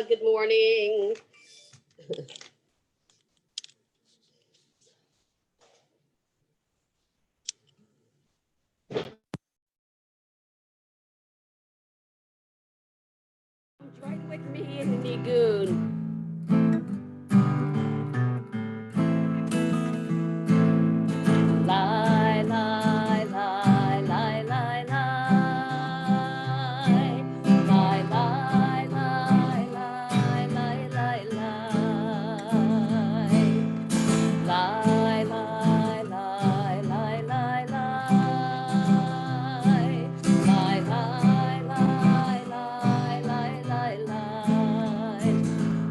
Good morning. Join with me in Nigun. Lie, lie, lie, lie, lie, lie. Lie, lie, lie, lie, lie, lie, lie. Lie, lie, lie, lie, lie, lie. Lie, lie, lie, lie, lie, lie, lie.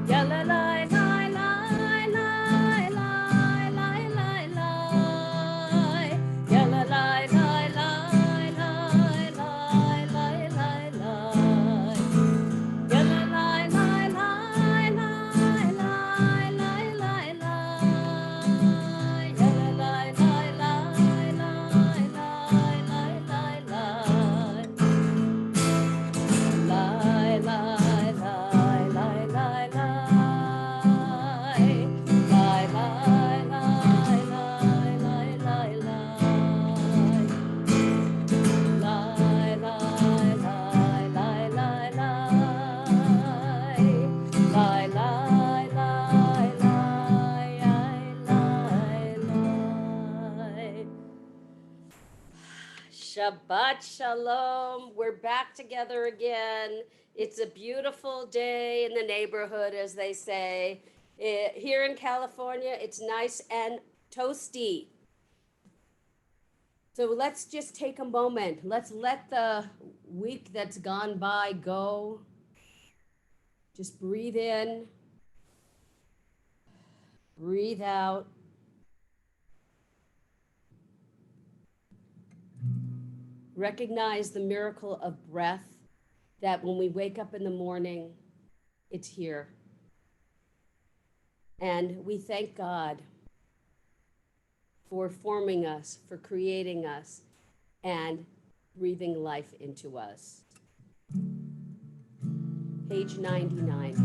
Yeah, lie, lie, lie, lie, lie, lie, lie, lie, lie. Yeah, lie, lie, lie, lie, lie, lie, lie, lie, lie. Yeah, lie, lie, lie, lie, lie, lie, lie, lie, lie. Yeah, lie, lie, lie, lie, lie, lie, lie, lie. Lie, lie, lie, lie, lie, lie. Lie, lie, lie, lie, lie, lie, lie. Lie, lie, lie, lie, lie, lie. Lie, lie, lie, lie, lie. Shabbat Shalom. We're back together again. It's a beautiful day in the neighborhood, as they say. Here in California, it's nice and toasty. So let's just take a moment. Let's let the week that's gone by go. Just breathe in, breathe out. Recognize the miracle of breath, that when we wake up in the morning, it's here. And we thank God for forming us, for creating us, and breathing life into us. Page 99.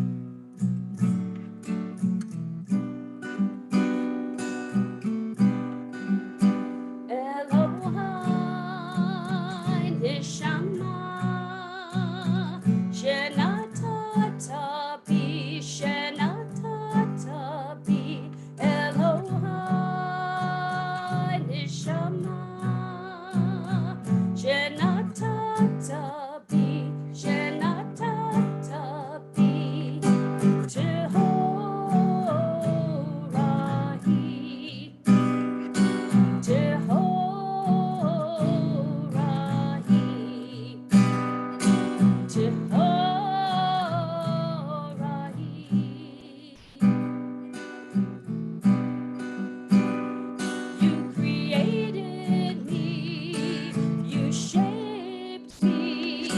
Elohai Neshama Shenatata Bi Shenatata Bi Elohai Neshama Shenatata Bi Shenatata Bi Jehorahi Jehorahi, Jehorahi. You created me, you shaped me,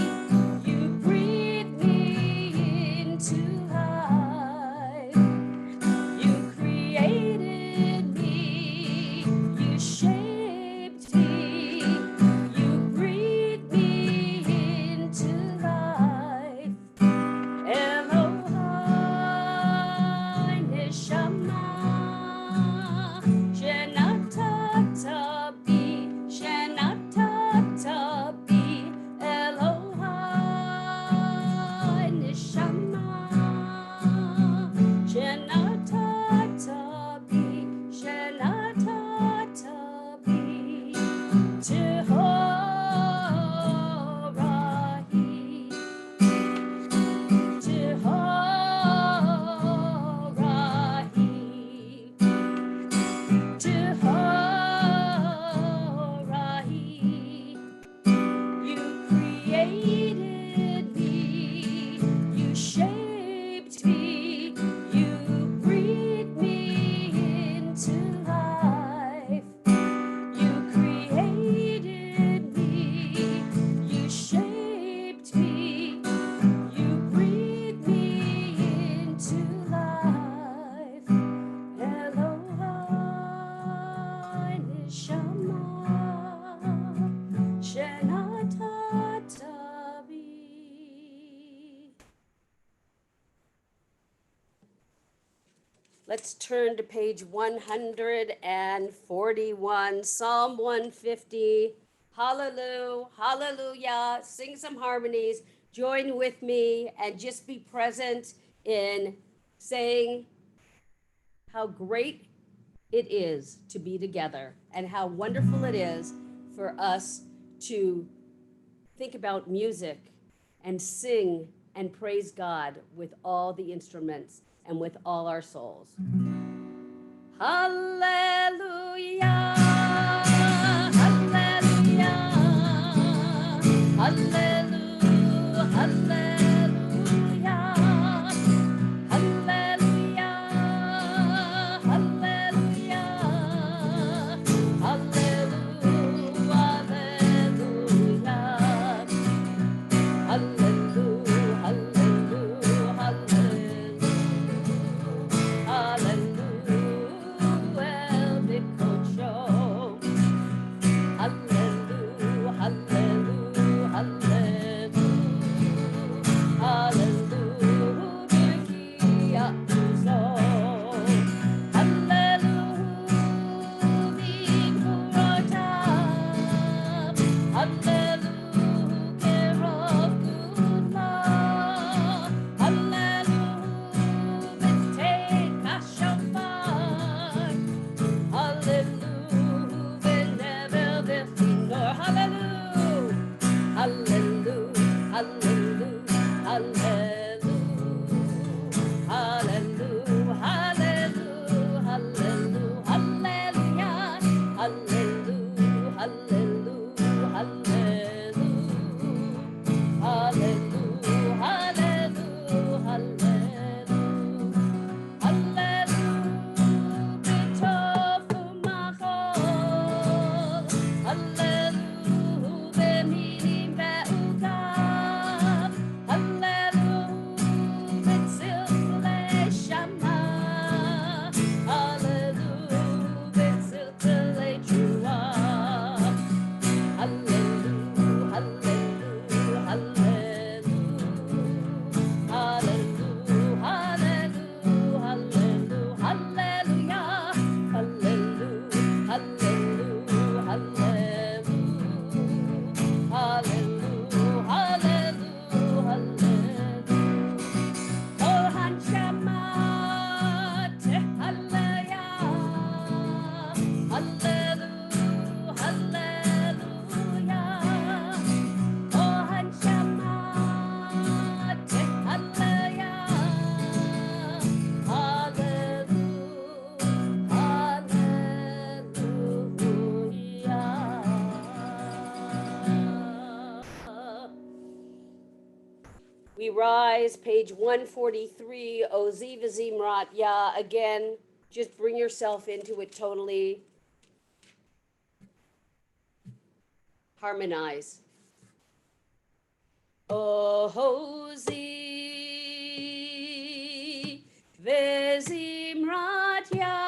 you breathed me into life. You created me, you shaped me, you breathed me into life. Elohai Neshama Shenatata Bi Shenatata Bi Elohai Neshama Shenatata Bi Shenatata Bi Jehorahi Jehorahi, Jehorahi. You created me, you shaped me, you breathed me into life. You created me, you shaped me, you breathed me into life. Elohai Neshama Shenatata Bi. Let's turn to page 141, Psalm 150. Hallelujah, hallelujah. Sing some harmonies. Join with me and just be present in saying how great it is to be together and how wonderful it is for us to think about music and sing and praise God with all the instruments and with all our souls. Hallelujah, hallelujah, hallelujah, hallelujah, hallelujah, hallelujah, hallelujah, hallelujah, hallelujah, We rise, page 143, Oziv Zimrat Ya. Again, just bring yourself into it totally. Harmonize. Ozi Vezimrat Ya.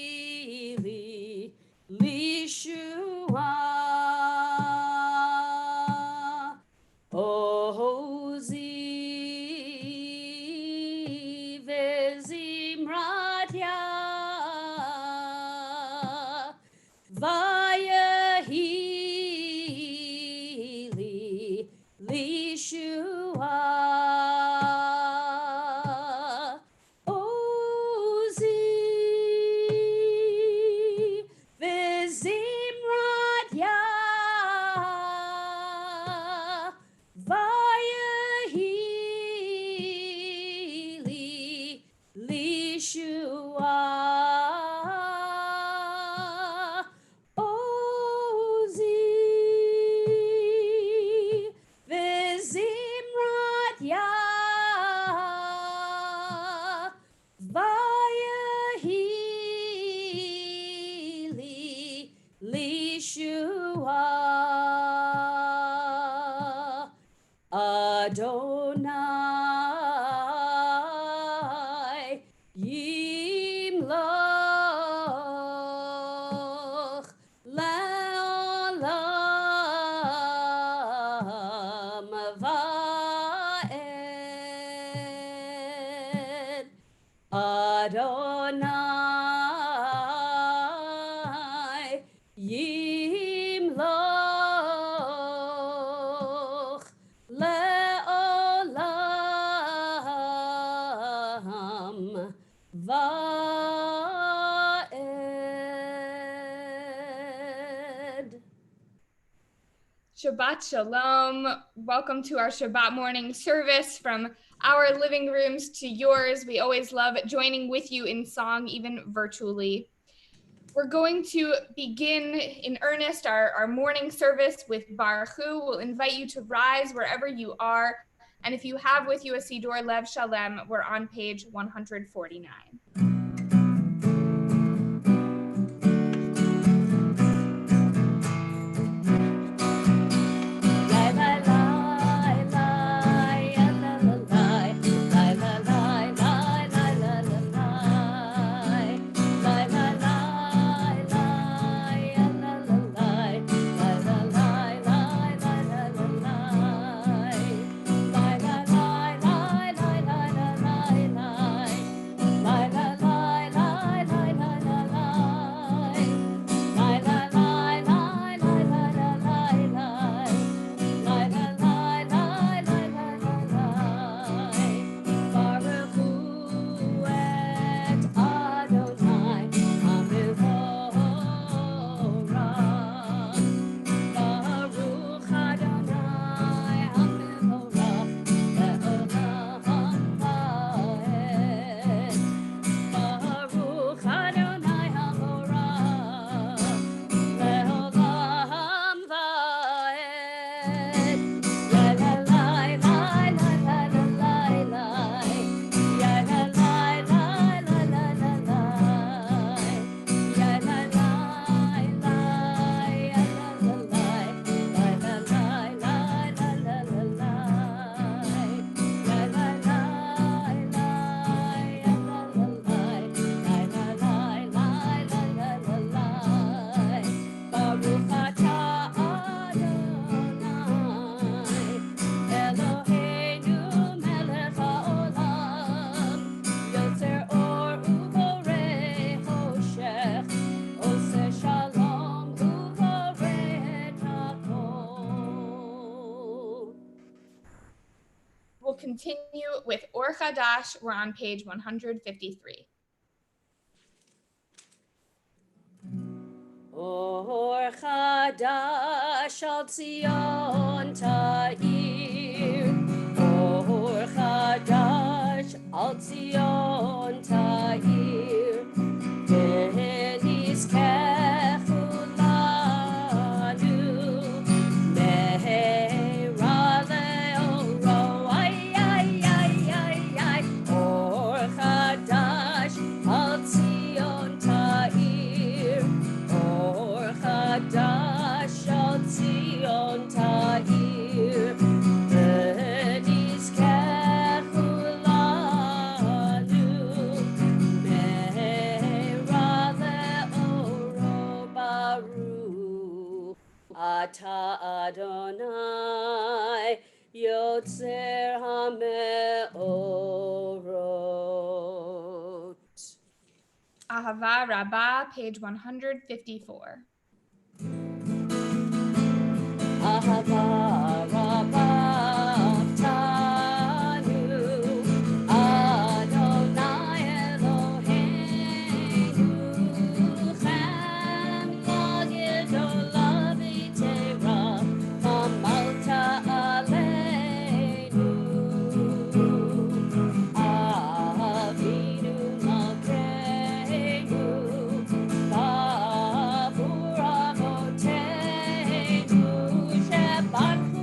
Vayehili Lishua. Ozi Vezimrat Ya. Vayehili Lishua. Ozi Vezimrat Ya. Vayehili Lishua. Ozi Vezimrat Ya. Vayehili Lishua. Adonai Yimloch Le'olam Adonai Yimloch Le'olam Va'ed. Shabbat Shalom. Welcome to our Shabbat morning service from our living rooms to yours. We always love joining with you in song, even virtually. We're going to begin in earnest our morning service with Baruch Hu. We'll invite you to rise wherever you are. And if you have with you a Siddur Lev Shalem, we're on page 149. We'll continue with Or Chadash. We're on page 153. Or Chadash al Zion Ta'ir. Or Chadash al Zion Ta'ir. V'nizkechu lanu me'era le'oro. Ay, ay, ay, ay, ay. Or Chadash al Zion Ta'ir. Or Chadash al Zion Ta'ir. V'nizkechu lanu me'era le'oro. Baruch Ata Adonai Yotzer HaMeorot. Ahava Rabbah, page 154. Ahava Rabbah Tanu Adonai Eloheinu Chem L'Gedolah V'Tera Chamalta Aleinu Avinu Malkeinu Bavur Avoteinu Shebarchu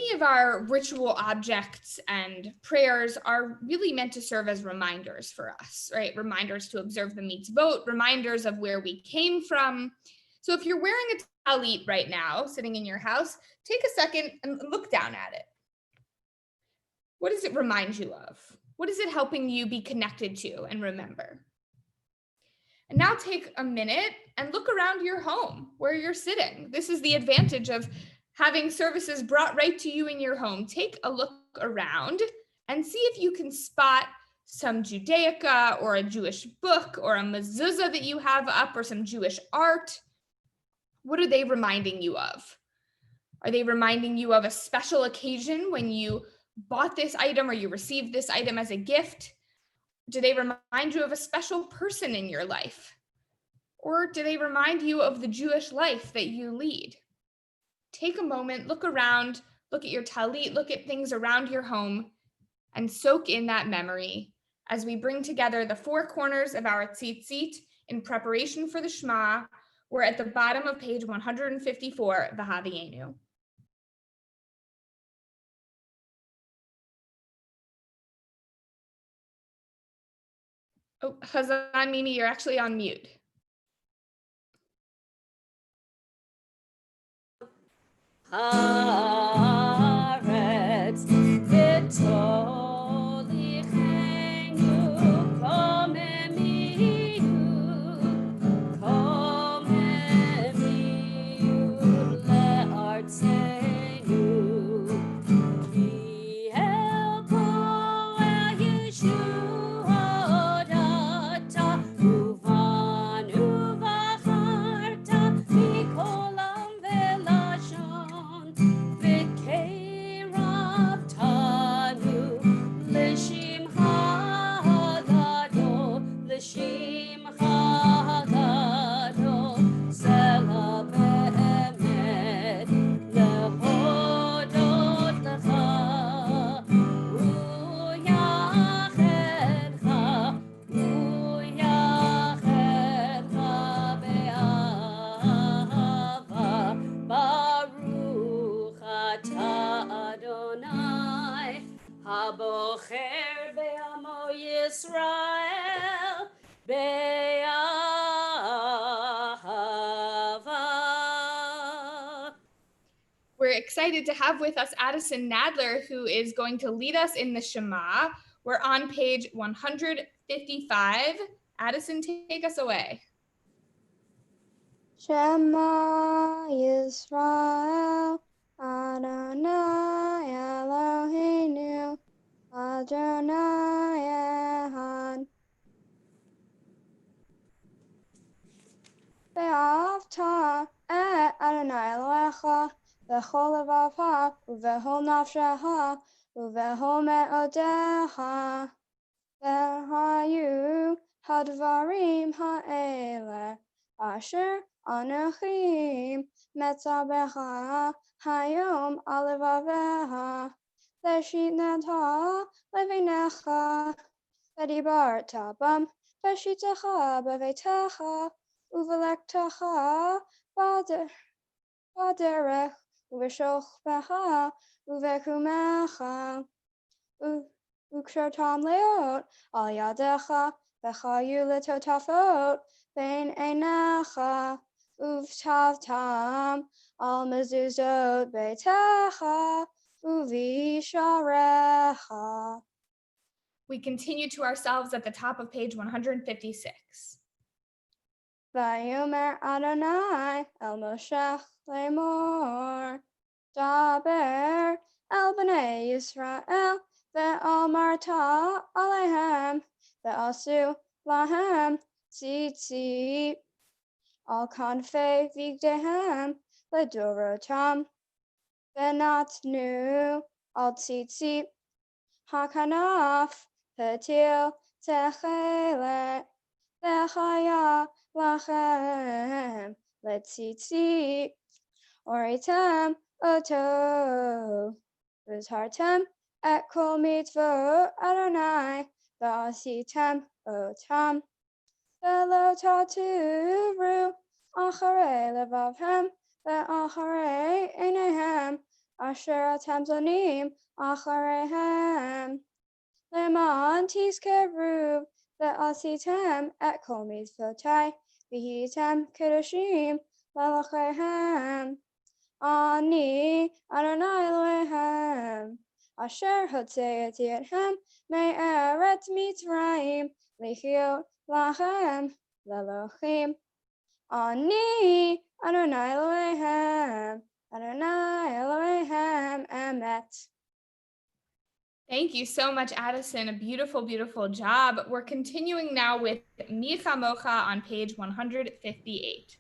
many of our ritual objects and prayers are really meant to serve as reminders for us, right? Reminders to observe the mitzvot, reminders of where we came from. So if you're wearing a talit right now, sitting in your house, take a second and look down at it. What does it remind you of? What is it helping you be connected to and remember? And now take a minute and look around your home where you're sitting. This is the advantage of having services brought right to you in your home. Take a look around and see if you can spot some Judaica or a Jewish book or a mezuzah that you have up or some Jewish art. What are they reminding you of? Are they reminding you of a special occasion when you bought this item or you received this item as a gift? Do they remind you of a special person in your life? Or do they remind you of the Jewish life that you lead? Take a moment, look around, look at your talit, look at things around your home, and soak in that memory as we bring together the four corners of our tzitzit in preparation for the Shema. We're at the bottom of page 154, V'Havienu. Oh, Chazan Mimi, you're actually on mute. Haaretz v'tolichenu komemiyu le'artzenu ki el poel Yeshua'ata uvanu v'acharta mikolam velashon v'keirav tanu l'shimcha gadol l'shimcha gadol zela be'emet lehodot lecha u'yachedcha be'ahava Baruch atah Adonai habocher be'amo Yisrael be'ahava. We're excited to have with us Addison Nadler, who is going to lead us in the Shema. We're on page 155. Addison, take us away. Shema Yisrael, Adonai Eloheinu, Adonai Echad. Ve'ahavta et Adonai Elohecha v'chol levavecha uve'chol nafshecha uve'chol me'odecha. V'hayu hadvarim ha'eleh asher Anochi metzabecha hayom alevavecha v'shitnata levinecha v'dibarta bam v'shitecha b'veitecha uvelektecha b'derech uv'shochbecha uv'kumecha ukshortam leot al yadecha v'chayu letotafot bein einecha uvtavtam al mezuzot beitecha uvisharecha. We continue to ourselves at the top of page 156. Vayomer Adonai el Moshe lemor daber el bnei Yisrael ve'amarta alehem ve'asu lahem tzitzit al kanfei vigdehem ledorotam ve'natnu al tzitzit hakanaf petil techelet ve'chaya lachem letzitzit oritem oto v'zhartem et kol mitzvot Adonai v'asitem otam ve'lo tatuvru acharei levavhem ve'acharei einehem אשר אתם זונים אחריהם. למען תזכרו ועשיתם את כל מצוותיי, והייתם קדושים לאלוהיכם. אני אדוני אלוהיכם, אשר הוצאתי אתכם מארץ מצרים, להיות לכם לאלוהים. אני אדוני אלוהיכם, אדוני אלוהיכם אמת. Thank you so much, Addison. A beautiful, beautiful job. We're continuing now with Micha Mocha on page 158.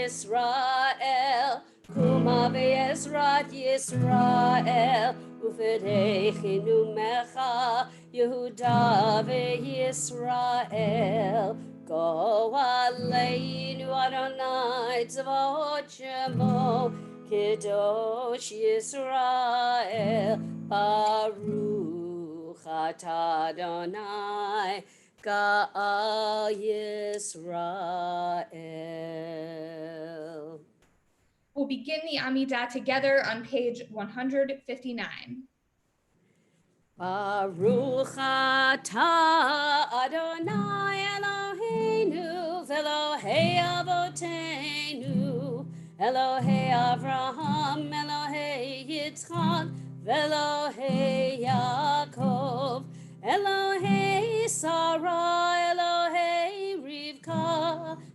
Yisrael, Kuma ve'ezrat Yisrael, Ufedechinu mecha, Yehuda ve'Yisrael, Go aleinu Adonai tzvaot shemo, Kedosh Yisrael, Baruch atah Adonai, Ga'al Yisrael. We'll begin the Amidah together on page 159. Baruch atah Adonai Eloheinu v'Elohei Avotenu, Elohei Avraham, Elohei Yitzchak, v'Elohei Yaakov, Elohei Sarah, Elohei Rivka,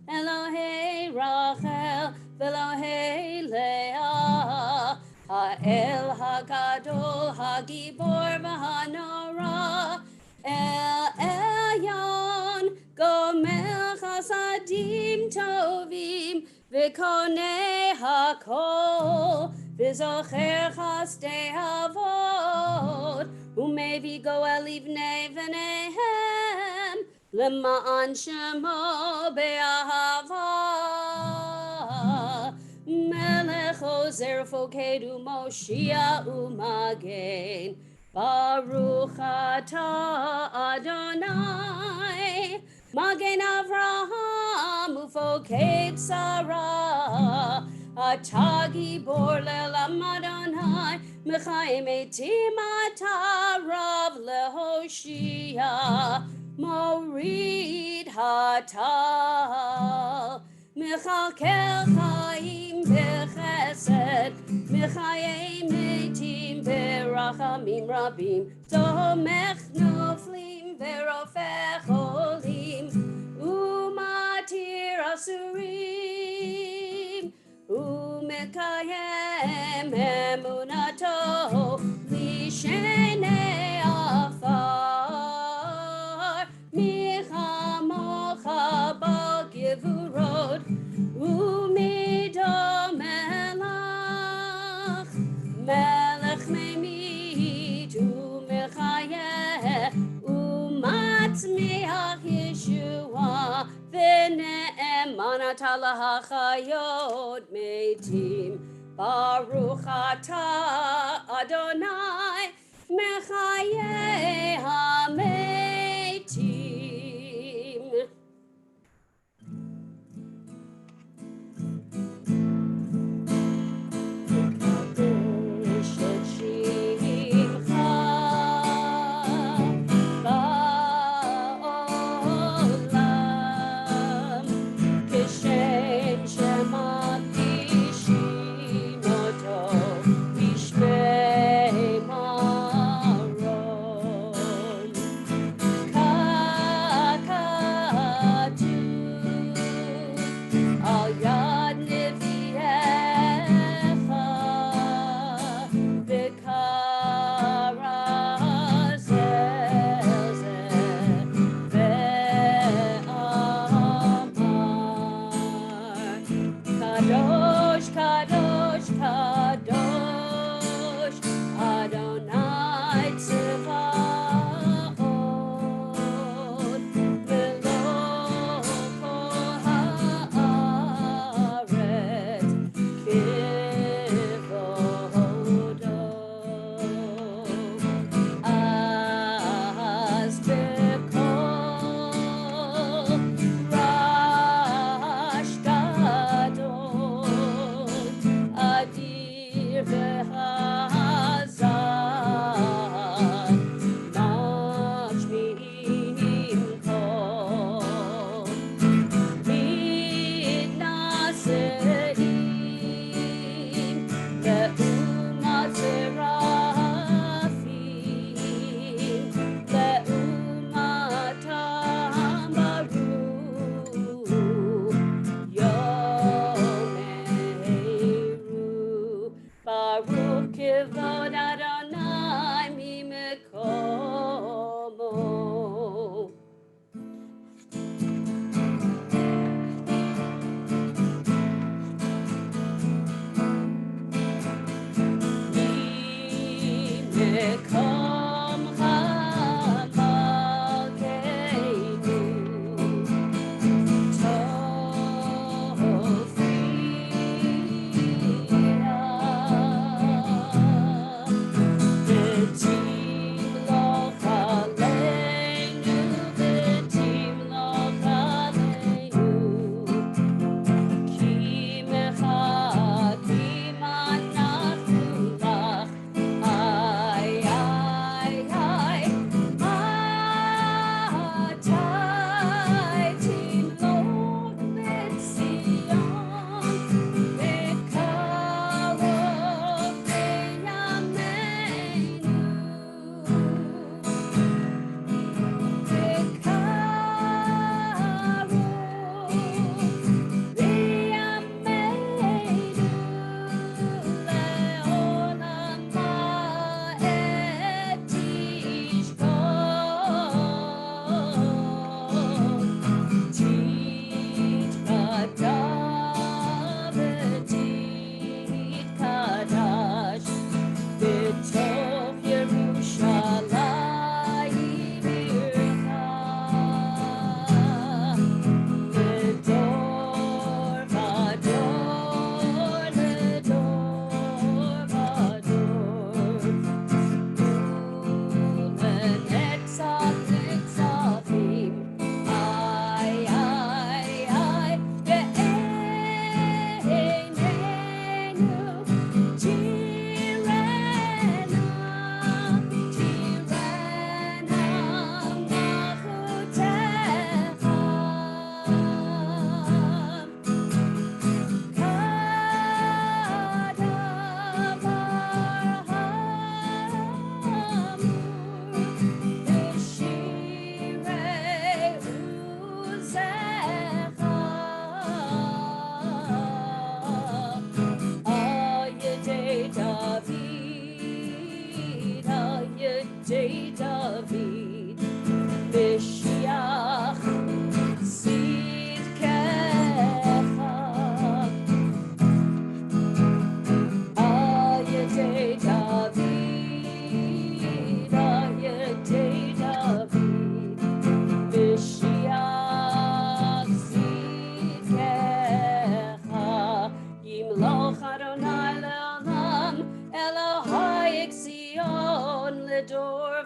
Elohei Rachel, v'Elohei Leah, Ha'el Hagadol, Hagibor v'Hanora, El Elyon, Gomel Chasadim Tovim, V'Konei Hakol, V'Zocher Chasdei Avot, Umevi Goel Livnei V'Nehem, L'ma'an Shemo Be'ahava, Melech Ozer Fokedu Moshiach Umagen, Baruch atah Adonai, Magen Avraham Ufoked Sarah, Atah Gibor Le'olam Adonai, Mechayim Eitim atah Rav Lehoshia, Morid Hatah, Mechalkel Chaim Bechesed, Mechayim Eitim Berachamim Rabim, Tomech Noflim Verofech Olim, Umatir Asurim, Umekayem Emunato, Lishenei Afar, Micha Mocha B'Gevurot, Umido Melach, Melech Memit Umechayeh, Umatzmiach Yeshua, V'ne'eman atah lahachayot metim, Baruch atah Adonai, Mechayeh Hamet.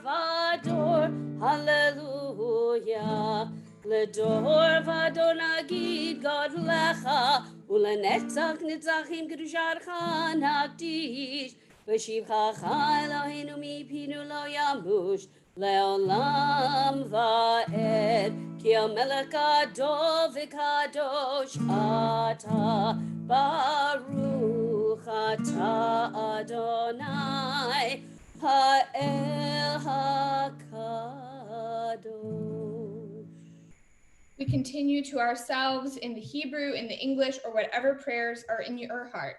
vador, hallelujah. Ledor vador nagid God lecha, ulenetzach nitzachim kedusharcha nakdish, v'shivchacha Eloheinu mipinu lo yamush, leolam va'ed, ki melech gadol v'kadosh ata, baruch ata Adonai, ha'el hakadosh. We continue to ourselves in the Hebrew, in the English, or whatever prayers are in your heart.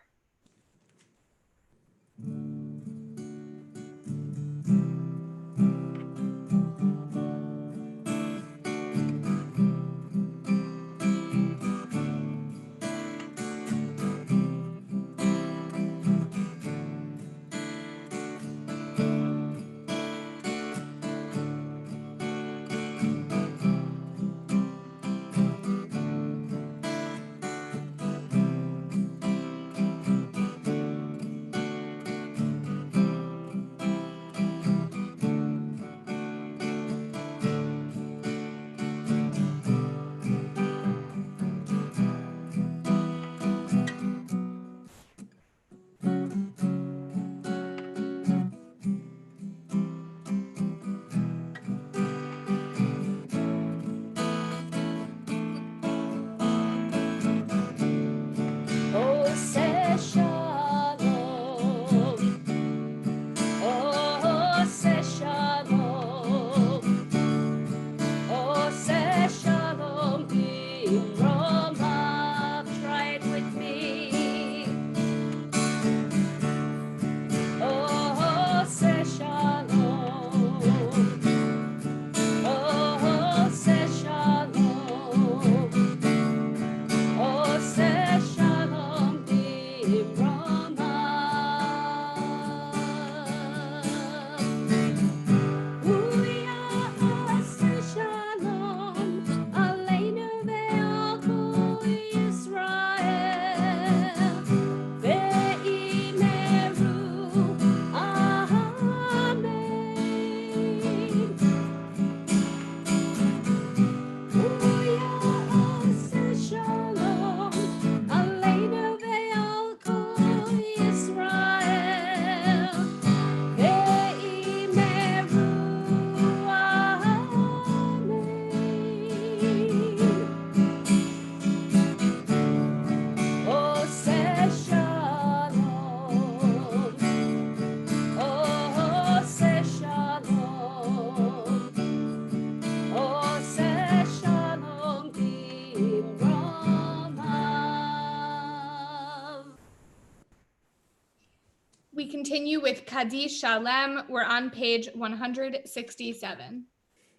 We continue with Kaddish Shalem. We're on page 167.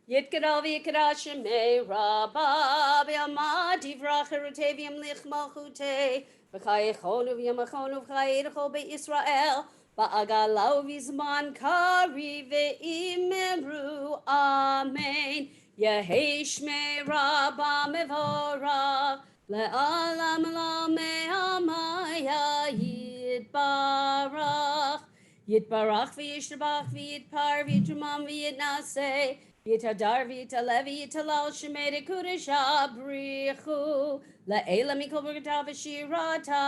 Yitkadal v'yikadal shemei rabba v'yamad yivrach erutei v'yamlich malchutei v'chayechonu v'yamachonu v'chayedecho be'Yisrael v'agalau v'zman kari v'imemru amen Yehei shmei rabba mevorach le'alam lamei amaya yitbarach Yitbarach v'yishtabach v'yitpar v'yitrumam v'yitnaseh Yitadar v'yitaleh v'yitalal shemei kudesh abrichu La'ela mikol b'rkata v'shirata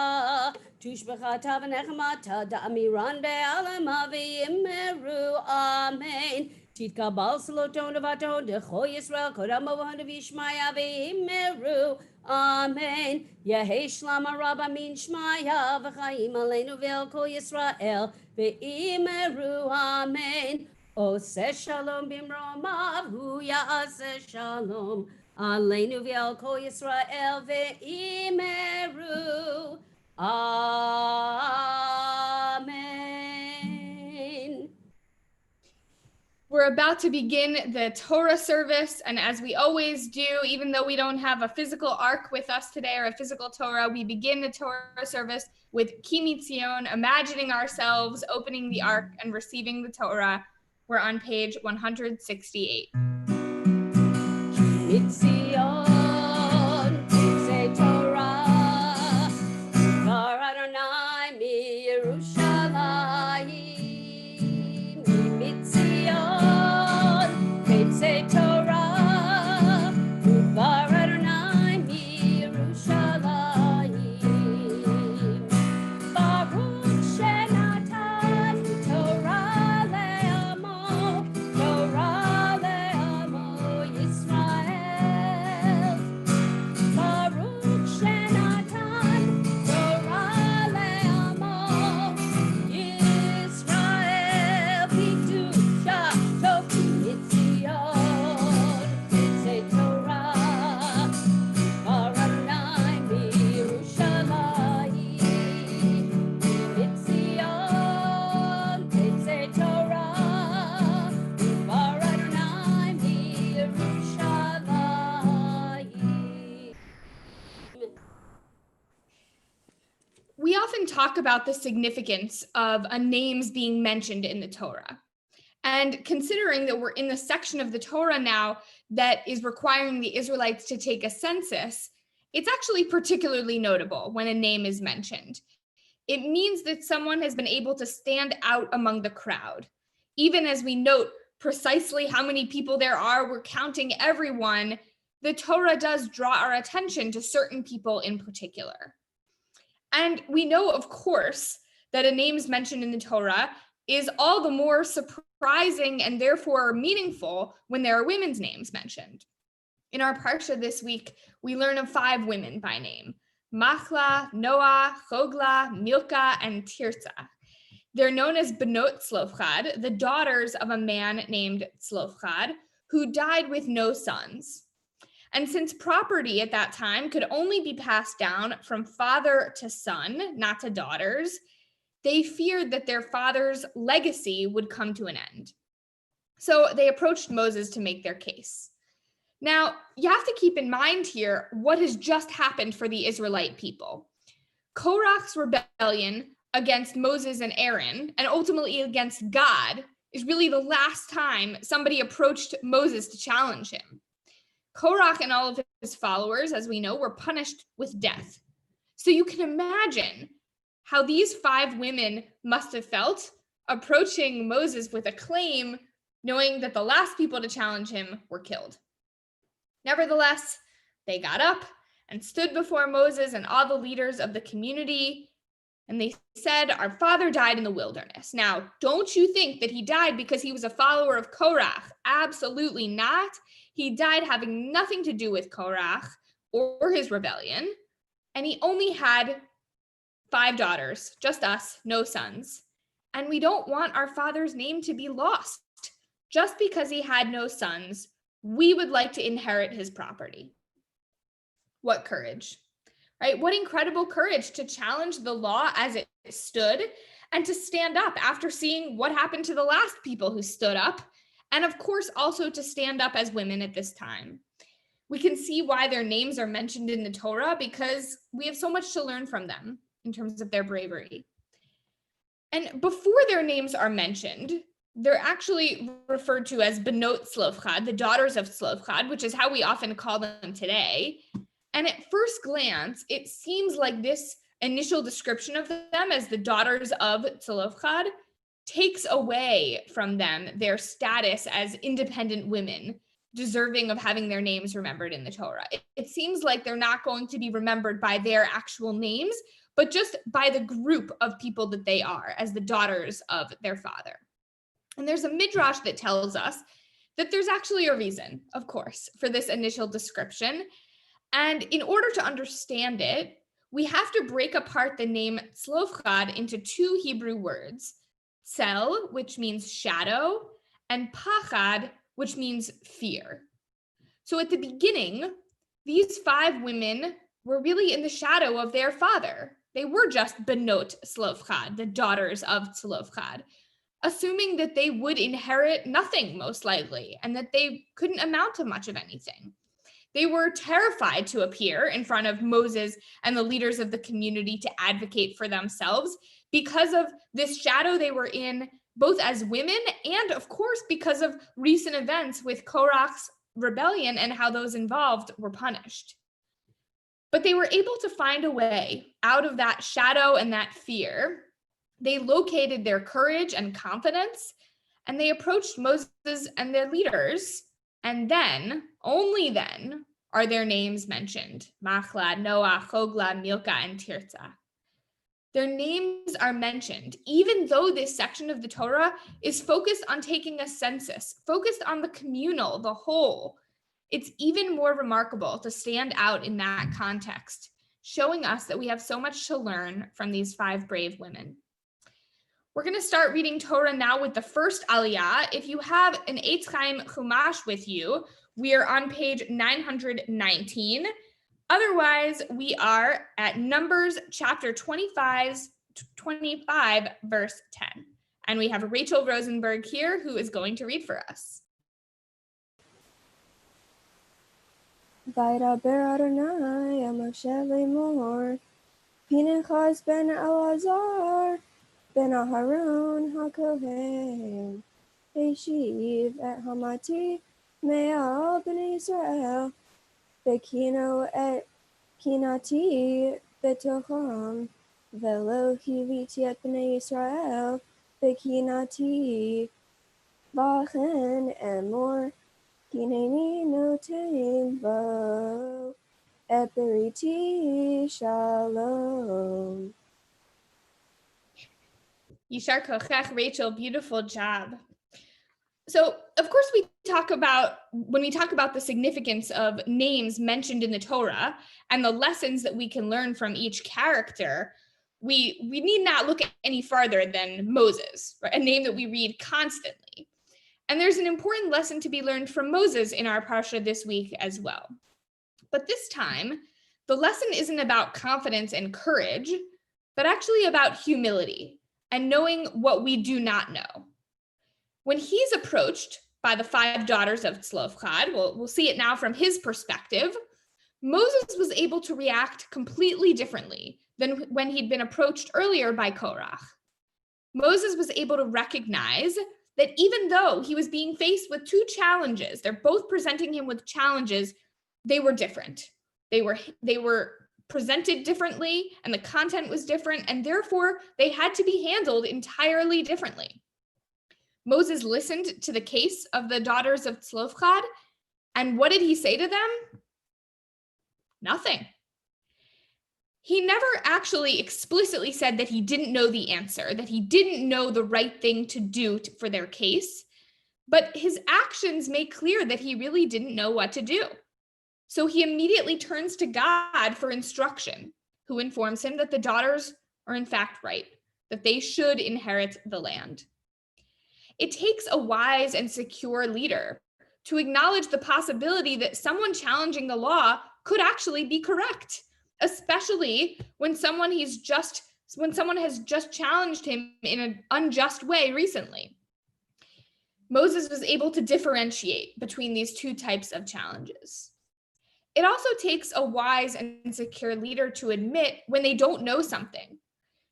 Tushbechata v'nechamata da'amiran be'alama v'yimeru amen Titkabal saloton avaton decho Yisrael kodamo v'honda v'yishmaya v'yimeru amen Yehei shlama rabba min shmaya v'chaim aleinu ve'el kol Yisrael v'yimeru amen Oseh shalom bimromav hu ya'aseh shalom aleinu v'al kol Yisrael ve'imeru amen. We're about to begin the Torah service, and as we always do, even though we don't have a physical ark with us today or a physical Torah, we begin the Torah service with Ki Mitzion, imagining ourselves opening the ark and receiving the Torah. We're on page 168. Mitzion, Titzei Torah, Var Adonai mi Yerushalayim, Mitzion. talk about the significance of a names being mentioned in the Torah. And considering that we're in the section of the Torah now that is requiring the Israelites to take a census, it's actually particularly notable when a name is mentioned. It means that someone has been able to stand out among the crowd. Even as we note precisely how many people there are, we're counting everyone, the Torah does draw our attention to certain people in particular. And we know, of course, that a name is mentioned in the Torah is all the more surprising and therefore meaningful when there are women's names mentioned. In our parsha this week, we learn of 5 women by name: Machla, Noah, Chogla, Milcah, and Tirzah. They're known as Benot Tzlofchad, the daughters of a man named Tzlofchad, who died with no sons. And since property at that time could only be passed down from father to son, not to daughters, they feared that their father's legacy would come to an end. So they approached Moses to make their case. Now, you have to keep in mind here what has just happened for the Israelite people. Korach's rebellion against Moses and Aaron, and ultimately against God, is really the last time somebody approached Moses to challenge him. Korach and all of his followers, as we know, were punished with death. So you can imagine how these 5 women must have felt approaching Moses with a claim, knowing that the last people to challenge him were killed. Nevertheless, they got up and stood before Moses and all the leaders of the community, and they said, "Our father died in the wilderness." Now, don't you think that he died because he was a follower of Korach? Absolutely not. He died having nothing to do with Korach or his rebellion, and he only had 5 daughters, just us, no sons. And we don't want our father's name to be lost. Just because he had no sons, we would like to inherit his property. What courage, right? What incredible courage to challenge the law as it stood and to stand up after seeing what happened to the last people who stood up. And of course, also to stand up as women at this time. We can see why their names are mentioned in the Torah because we have so much to learn from them in terms of their bravery. And before their names are mentioned, they're actually referred to as Benot Tzlofchad, the daughters of Tzlofchad, which is how we often call them today. And at first glance, it seems like this initial description of them as the daughters of Tzlofchad takes away from them their status as independent women, deserving of having their names remembered in the Torah. It seems like they're not going to be remembered by their actual names, but just by the group of people that they are as the daughters of their father. And there's a midrash that tells us that there's actually a reason, of course, for this initial description. And in order to understand it, we have to break apart the name Tzlofchad into 2 Hebrew words: tzel, which means shadow, and pachad, which means fear. So at the beginning, these 5 women were really in the shadow of their father. They were just Benot Tzlofchad, the daughters of Tzlofchad, assuming that they would inherit nothing, most likely, and that they couldn't amount to much of anything. They were terrified to appear in front of Moses and the leaders of the community to advocate for themselves because of this shadow they were in, both as women and, of course, because of recent events with Korach's rebellion and how those involved were punished. But they were able to find a way out of that shadow and that fear. They located their courage and confidence, and they approached Moses and their leaders. And then, only then, are their names mentioned: Machla, Noah, Chogla, Milcah, and Tirzah. Their names are mentioned, even though this section of the Torah is focused on taking a census, focused on the communal, the whole. It's even more remarkable to stand out in that context, showing us that we have so much to learn from these 5 brave women. We're going to start reading Torah now with the first aliyah. If you have an Eitz Chaim Chumash with you, we are on page 919. Otherwise, we are at Numbers chapter 25, verse 10. And we have Rachel Rosenberg here who is going to read for us. Vaydaber Adonai el Moshe lemor, Pinchas ben Elazar, ben Aharon HaKohen, Hashiv et Hamati, Me'al b'nei Israel, Bekino et Kinati betocham, Velo hiviti et b'nei Israel, Bekinati, Vachen emor, Hineni notein bo, et beriti shalom. Yishar kochach, Rachel, beautiful job. So, of course, when we talk about the significance of names mentioned in the Torah and the lessons that we can learn from each character, we need not look any farther than Moses, right? A name that we read constantly. And there's an important lesson to be learned from Moses in our parsha this week as well. But this time, the lesson isn't about confidence and courage, but actually about humility and knowing what we do not know. When he's approached by the 5 daughters of Tzlofchad, we'll see it now from his perspective, Moses was able to react completely differently than when he'd been approached earlier by Korach. Moses was able to recognize that even though he was being faced with 2 challenges, they're both presenting him with challenges, they were different. They were presented differently, and the content was different, and therefore they had to be handled entirely differently. Moses listened to the case of the daughters of Tzlofchad, and what did he say to them? Nothing. He never actually explicitly said that he didn't know the answer, that he didn't know the right thing to do for their case, but his actions make clear that he really didn't know what to do. So he immediately turns to God for instruction, who informs him that the daughters are in fact right, that they should inherit the land. It takes a wise and secure leader to acknowledge the possibility that someone challenging the law could actually be correct, especially when someone has just challenged him in an unjust way recently. Moses was able to differentiate between these 2 types of challenges. It also takes a wise and secure leader to admit when they don't know something.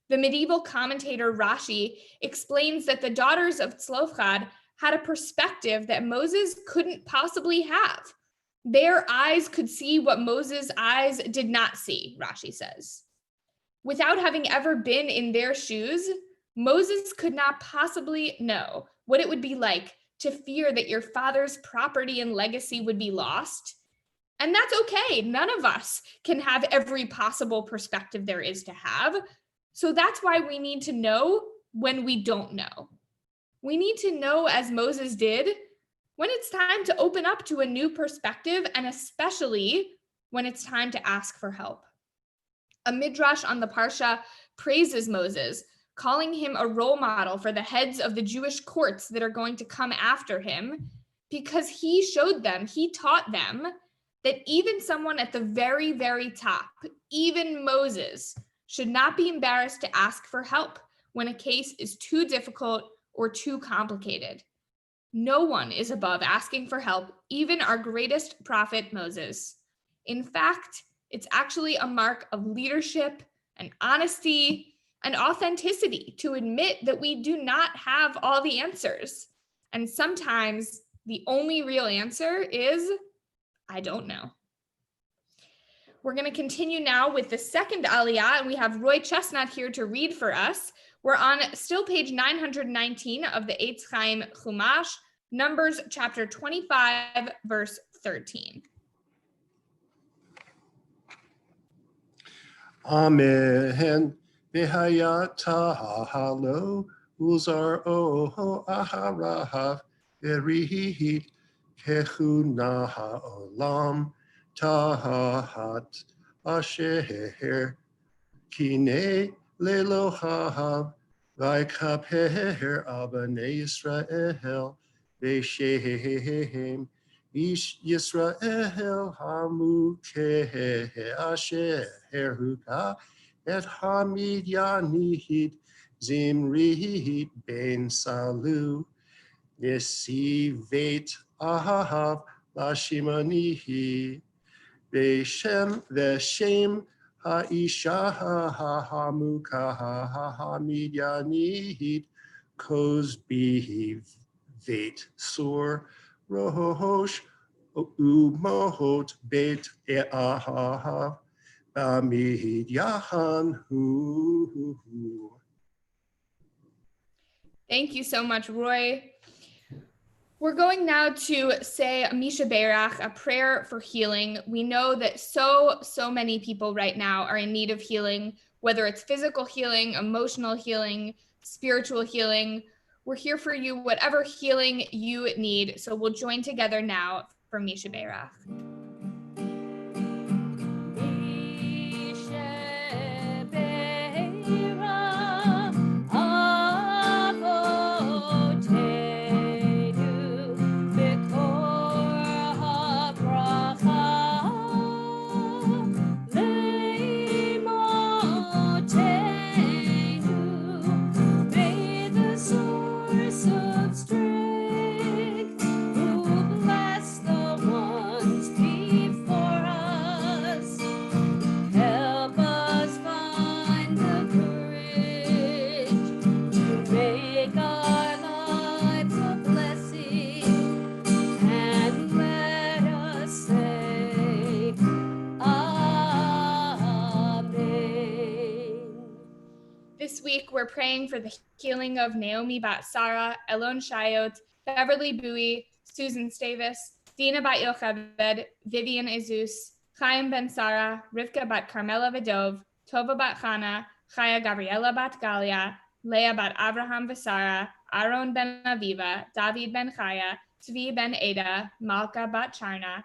The medieval commentator Rashi explains that the daughters of Tzlofchad had a perspective that Moses couldn't possibly have. Their eyes could see what Moses' eyes did not see, Rashi says. Without having ever been in their shoes, Moses could not possibly know what it would be like to fear that your father's property and legacy would be lost. And that's okay. None of us can have every possible perspective there is to have. So that's why we need to know when we don't know. We need to know, as Moses did, when it's time to open up to a new perspective, and especially when it's time to ask for help. A midrash on the Parsha praises Moses, calling him a role model for the heads of the Jewish courts that are going to come after him, because he taught them that even someone at the very, very top, even Moses, should not be embarrassed to ask for help when a case is too difficult or too complicated. No one is above asking for help, even our greatest prophet, Moses. In fact, it's actually a mark of leadership and honesty and authenticity to admit that we do not have all the answers. And sometimes the only real answer is, I don't know. We're going to continue now with the second Aliyah, and we have Roy Chestnut here to read for us. We're on still page 919 of the Eitz Chaim Chumash, Numbers chapter 25, verse 13. Amen. Behayata halo uzar oho aharahav berihit kechuna haolam tahat asher kine lelohav vaykaper abane Yisrael beshehem Ish Yisrael hamukeh asher huka et hamid yanihid zimrihid ben salu nesivet ahav lashimanihi veshem Ha'isha ha'hamuka ha'hamidyanit kozbi vet sur rohosh umohot bet e'aha b'midyahan hu. Thank you so much, Roy. We're going now to say Misha Berach, a prayer for healing. We know that so many people right now are in need of healing, whether it's physical healing, emotional healing, spiritual healing. We're here for you, whatever healing you need. So we'll join together now for Misha Berach. This week, we're praying for the healing of Naomi Bat Sarah, Elon Shayot, Beverly Bowie, Susan Stavis, Dina Bat Yocheved, Vivian Izus, Chaim Ben Sarah, Rivka Bat Carmela Vidov, Tova Bat Chana, Chaya Gabriela Bat Galia, Leah Bat Abraham Vasara, Aaron Ben Aviva, David Ben Chaya, Tzvi Ben Ada, Malka Bat Charna,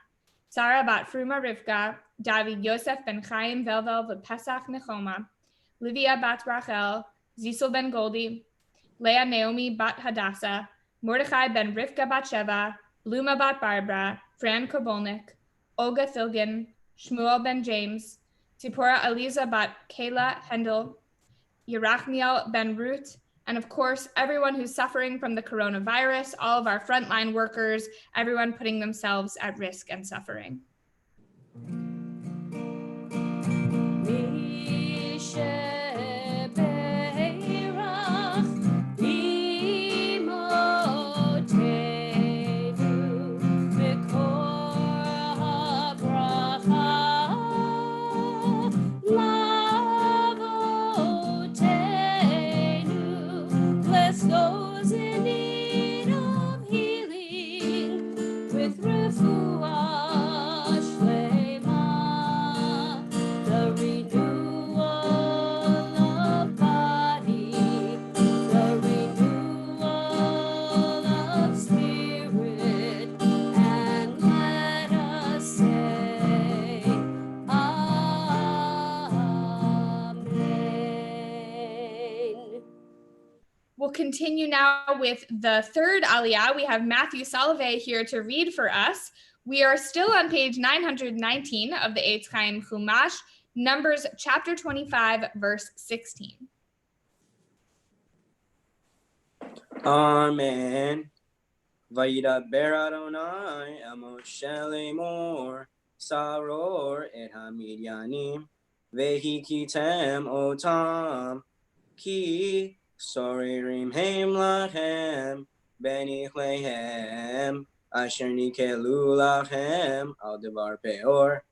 Sarah Bat Fruma Rivka, David Yosef Ben Chaim Velvel Pesach Nechoma, Livia Bat Rachel, Zisel Ben Goldi, Leah Naomi Bat Hadassah, Mordechai Ben Rivka Bat Sheva, Bluma Bat Barbara, Fran Kobolnik, Olga Thilgin, Shmuel Ben James, Tzipora Aliza Bat Kayla Hendel, Yerachmiel Ben Ruth, and of course, everyone who's suffering from the coronavirus, all of our frontline workers, everyone putting themselves at risk and suffering. Those in need of healing with refuah shlema, the renewal of body, the renewal of spirit, and let us say Amen. We'll continue now with the third Aliyah. We have Matthew Salovey here to read for us. We are still on page 919 of the Eitz Chaim Chumash, Numbers chapter 25, verse 16. Amen. Vayidaber Adonai el Moshe lemor, Saror et hamidyanim, vehikitem otam, ki sorerim hem lachem, benichlehem, asher nikelu lachem, al devar peor,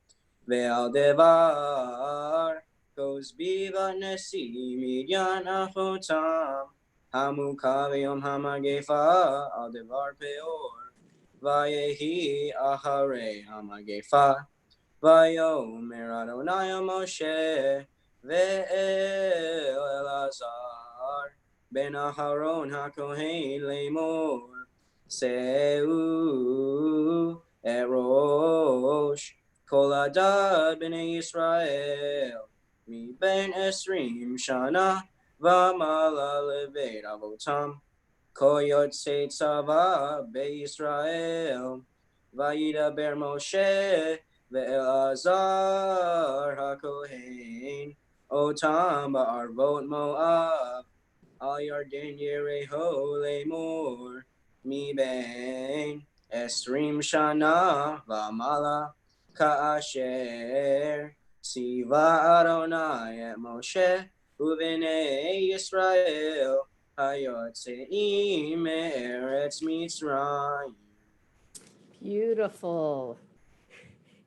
ve'al devar, kozbi v'nesi midyan achotam, Hamuka v'yom hamagefa al devar peor, vayehi acharei hamagefa, vayomer Adonai el Moshe ve'el Elazar ben Aharon hakohen lemor, seu et rosh kol hadad b'nei Yisrael mi ben esrim shana V'amala leveit avotam, ko yotzei tzava beYisrael, vayidaber Moshe ve'elazar hakohen, otam ba'arvot Moab, al Yarden yereho lemor, mi ben esrim shana v'amala ka'asher Siva Adonai et Moshe Uvnei Yisrael Hayotzeim Me'eretz Mitzrayim. Beautiful.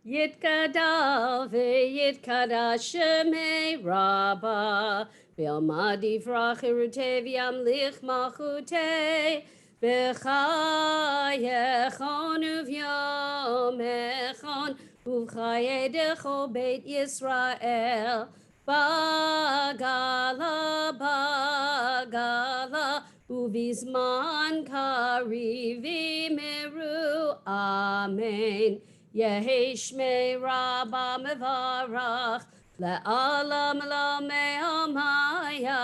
Yitkada ve'yitkada shemei rabba ve'alma divrach irute v'yamlich malchute v'chayechon uv'yomechon uv'chayedecho beit Yisrael bagala bagala uvizman karivi meru amen. Yehi shmei rabba mevarach le'alam lamei amaya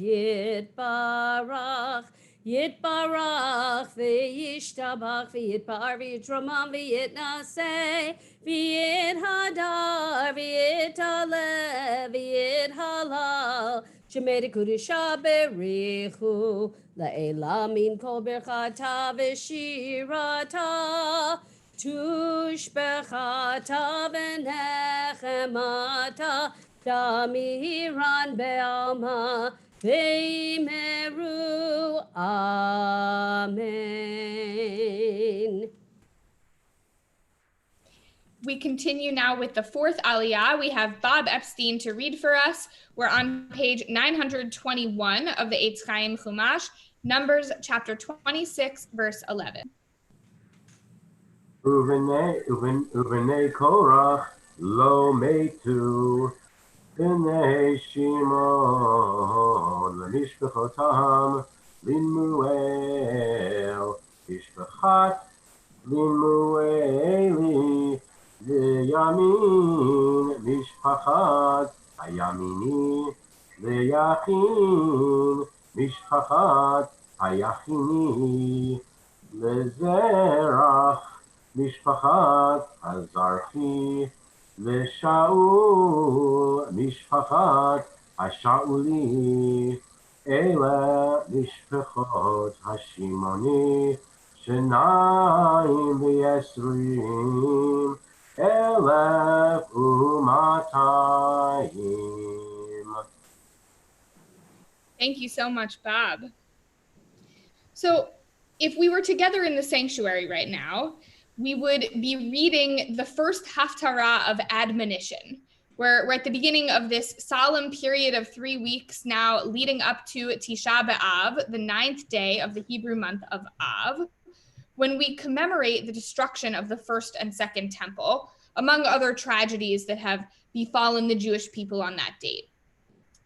yitbarach yitbarach v'yishtabach v'yitbar v'yitramam v'yitnaseh v'yithadar v'yitalev v'yithalal shemei kudusha berichu le'elamin kol berchata v'shirata Tushbechata v'nechemata damiran be'alma v'meru amen. We continue now with the fourth Aliyah. We have Bob Epstein to read for us. We're on page 921 of the Eitz Chaim Chumash, Numbers chapter 26, verse 11. Uvnei Korach lo metu b'nei Shimon l'mishpachotam Limuel mishpachat Limueli liyamin mishpachat hayamini liyachin mishpachat hayachini lezerach משפחת הזרחי ושאול משפחת השאולי אלה משפחות השמעוני 1,200. Thank you so much, Bob. So if we were together in the sanctuary right now, we would be reading the first haftarah of admonition. We're at the beginning of this solemn period of 3 weeks now leading up to Tisha B'Av, the 9th day of the Hebrew month of Av, when we commemorate the destruction of the first and second temple, among other tragedies that have befallen the Jewish people on that date.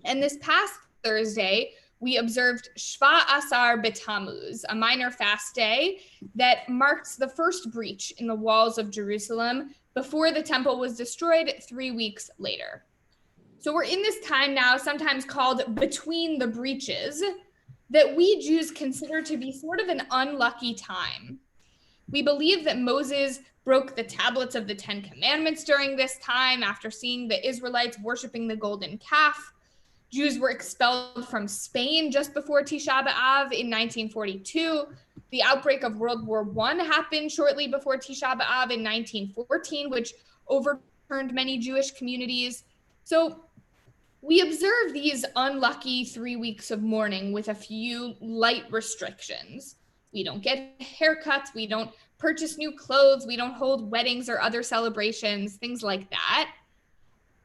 And this past Thursday, we observed Shva Asar B'Tammuz, a minor fast day that marks the first breach in the walls of Jerusalem before the temple was destroyed 3 weeks later. So we're in this time now, sometimes called between the breaches, that we Jews consider to be sort of an unlucky time. We believe that Moses broke the tablets of the 10 Commandments during this time after seeing the Israelites worshiping the golden calf. Jews were expelled from Spain just before Tisha B'Av in 1942. The outbreak of World War I happened shortly before Tisha B'Av in 1914, which overturned many Jewish communities. So we observe these unlucky 3 weeks of mourning with a few light restrictions. We don't get haircuts, we don't purchase new clothes, we don't hold weddings or other celebrations, things like that.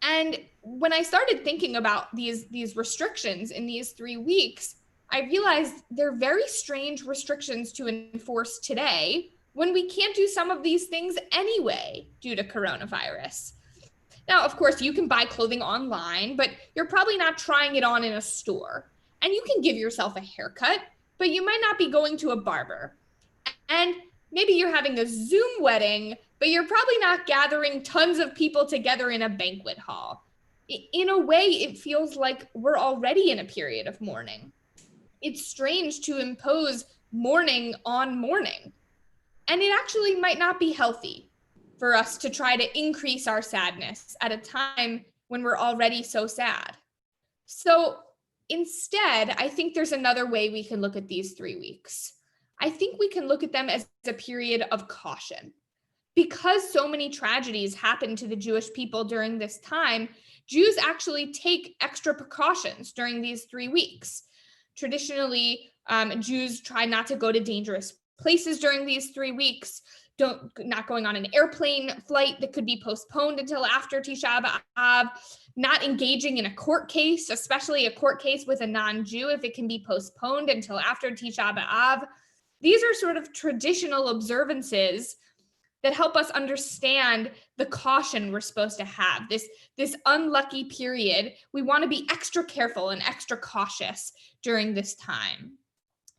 And when I started thinking about these restrictions in these 3 weeks, I realized they're very strange restrictions to enforce today when we can't do some of these things anyway due to coronavirus. Now, of course, you can buy clothing online, but you're probably not trying it on in a store. And you can give yourself a haircut, but you might not be going to a barber. And maybe you're having a Zoom wedding, but you're probably not gathering tons of people together in a banquet hall. In a way, it feels like we're already in a period of mourning. It's strange to impose mourning on mourning. And it actually might not be healthy for us to try to increase our sadness at a time when we're already so sad. So instead, I think there's another way we can look at these 3 weeks. I think we can look at them as a period of caution, Because so many tragedies happened to the Jewish people during this time, Jews actually take extra precautions during these 3 weeks. Traditionally, Jews try not to go to dangerous places during these 3 weeks, not going on an airplane flight that could be postponed until after Tisha B'Av, not engaging in a court case, especially a court case with a non-Jew, if it can be postponed until after Tisha B'Av. These are sort of traditional observances that help us understand the caution we're supposed to have. This unlucky period, we want to be extra careful and extra cautious during this time.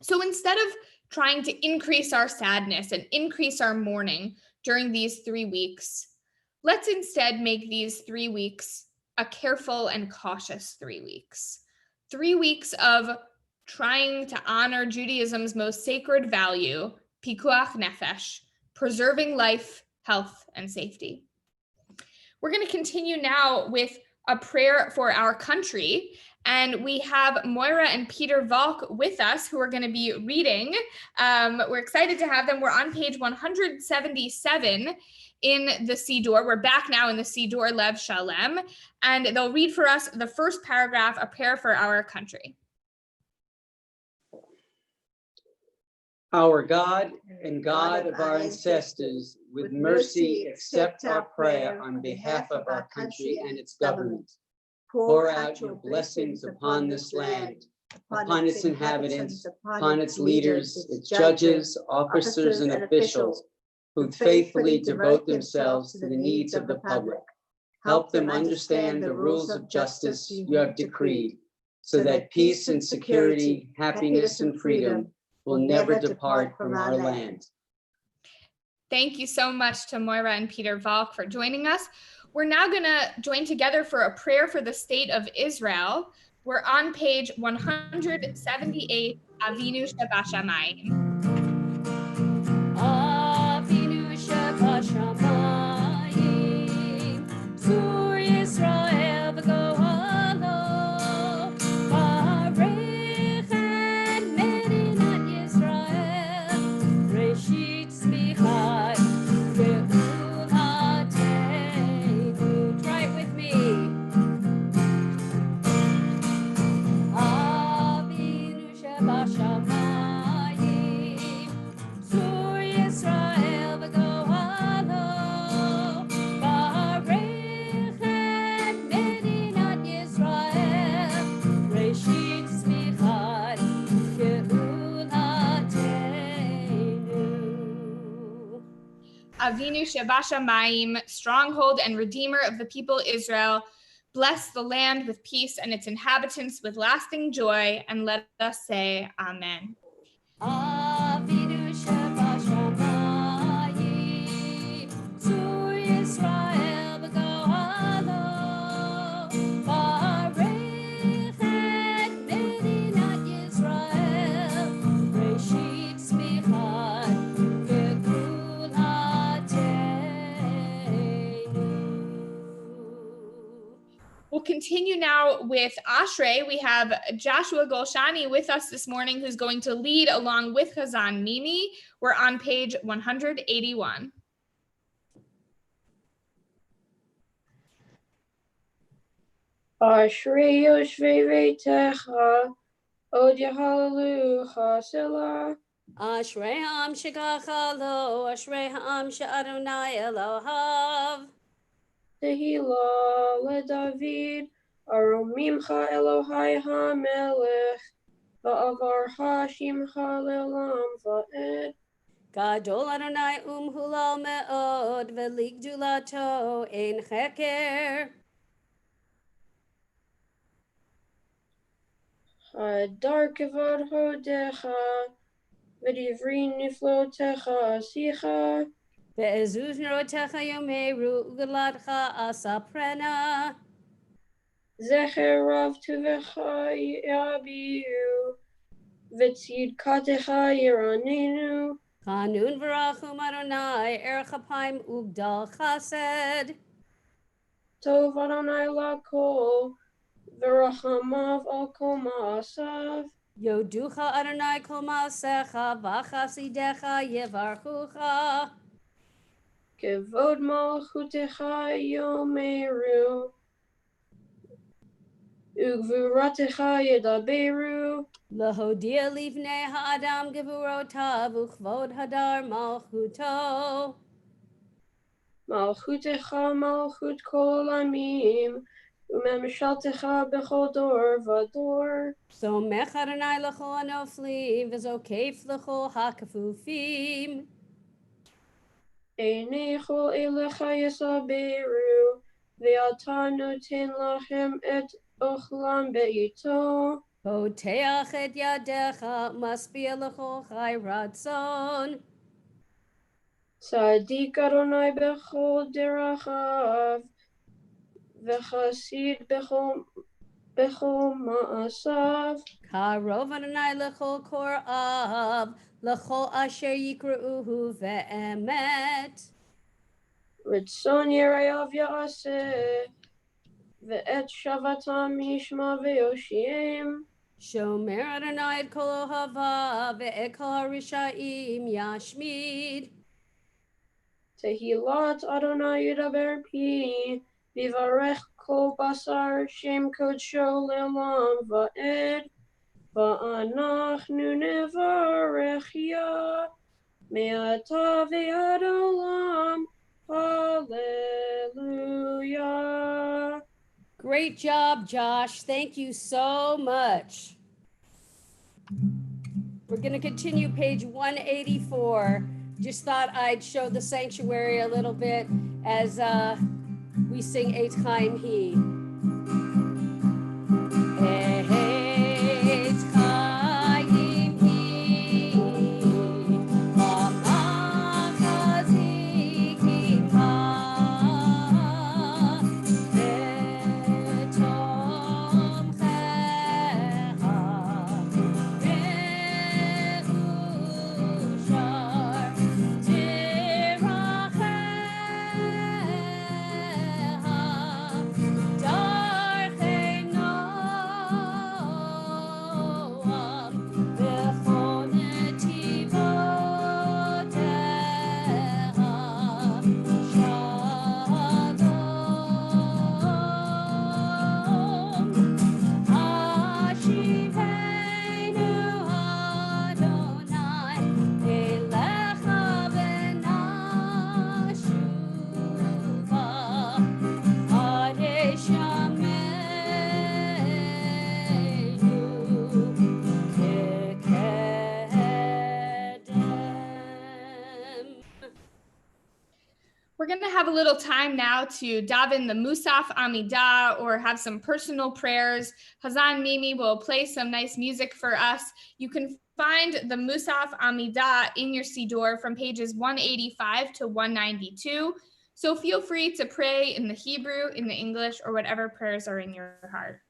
So instead of trying to increase our sadness and increase our mourning during these 3 weeks, let's instead make these 3 weeks a careful and cautious 3 weeks. 3 weeks of trying to honor Judaism's most sacred value, pikuach nefesh, preserving life, health, and safety. We're going to continue now with a prayer for our country. And we have Moira and Peter Valk with us who are going to be reading. We're excited to have them. We're on page 177 in the Siddur. We're back now in the Siddur Lev Shalem. And they'll read for us the first paragraph, a prayer for our country. Our God and God of our ancestors, with mercy accept our prayer on behalf of our country and its government. Pour out your blessings upon this land, upon its inhabitants, upon its leaders, its judges, officers, and officials, who faithfully devote themselves to the needs of the public. Help them understand the rules of justice you have decreed, so that peace and security, happiness and freedom will never depart from our land. Thank you so much to Moira and Peter Valk for joining us. We're now going to join together for a prayer for the state of Israel. We're on page 178, Avinu Shabashamayim. Avinu Shabashamayim, Zur Yisrael v'gohalo, Barech et Medinat Yisrael, Reshit Tzmichai, Geulateinu. Try it with me. Avinu Shabashamayim, Zur Yisrael v'gohalo, Barech et Medinat Yisrael, Reshit Tzmichai, Geulateinu. Avinu Shabashamayim, stronghold and redeemer of the people Israel, bless the land with peace and its inhabitants with lasting joy, and let us say Amen. Avinu Shabashamayim, Zur Yisrael v'gohalo, Barech et Medinat Yisrael, Reshit Tzmichai, Geulateinu. We'll continue now with Ashrei. We have Joshua Golshani with us this morning, who's going to lead along with Chazan Mimi. We're on page 181. Ashrei Yoshvei Veitecha, Od Yahalelucha Selah. Ashrei ha'am shekacha lo, Ashrei ha'am she'Adonai Elohav. Tehillah LeDavid, Aromimcha Elohai HaMelech, Va'avarcha Shimcha Le'olam Va'ed. Gadol Adonai umhulal me'od, Ve'ligdulato ein cheker. Hadar Kevod Hodecha, V'divri Niflotecha Asicha. Ve'ezuz nerotecha yomeru, Ugaladcha asaprena. Zecher Rav Tuvecha Yabiu, V'tzidkatecha Yiranenu. Chanun v'rachum Adonai, Erech Apayim ugdal chesed. Tov Adonai Lakol, V'rachamav Al Kol Ma'asav. Yoducha Adonai kol ma'asecha, V'chasidecha yevarchucha. Kevod malchutecha yomeru. Ugvuratecha yedaberu. Lahodia livnei ha'adam gevurotav uchvod hadar malchuto. Malchutecha malchut kol amim. Umemshaltecha bechol dor vador. Somech Adonai l'chol hanoflim, v'zokef l'chol hakafufim. Einecho elecha yesaberu. Ve'ata noten lachem et ochlam be'ito. Poteach et yadecha, maspia l'chol chai ratzon. Tzadik Adonai bechol derachav. V'chasid bechol ma'asav. Karov Adonai l'chol korav, l'chol asher yikra'uhu ve'emet. Ritzon yerayav ya'aseh. Ve'et shavatam yishma ve'yoshiem. Shomer Adonai et kol ohava, ve'et kol harishaim yashmid. Tehilat Adonai yidaber pi. Vivarech kol basar shem kodsho le'olam va'ed. Va'anachnu nevarech ya. Me'ata ve'ad olam. Hallelujah. Great job, Josh. Thank you so much. We're going to continue page 184. Just thought I'd show the sanctuary a little bit as we sing Eitz Chaim He. Eitz Chaim He, Hamachazikim Ha, We're going to have a little time now to daven the Musaf Amidah or have some personal prayers. Hazan Mimi will play some nice music for us. You can find the Musaf Amidah in your Siddur from pages 185 to 192. So feel free to pray in the Hebrew, in the English, or whatever prayers are in your heart.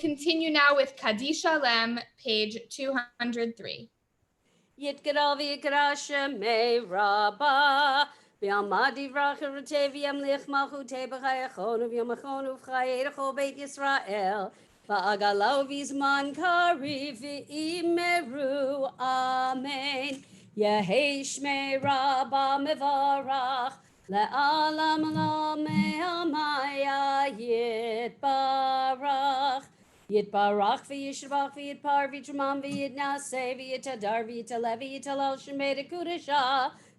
continue now with Kaddish Shalem, page 203. Yitgadal v'yikra shemei rabba v'yamad yivrach v'rotei v'yamlich malchutei b'chayachonu v'yamachonu v'chayerecho beit Yisrael v'agalo v'zman kariv v'imeru amen Yehei shmei rabba mevarach le'alam lo me'amaya yitbarach Yitbarach v'yishvach v'yitpar v'yitramam v'yitnaseh v'yitadar v'yitaleh v'yitalal shemei dekudesha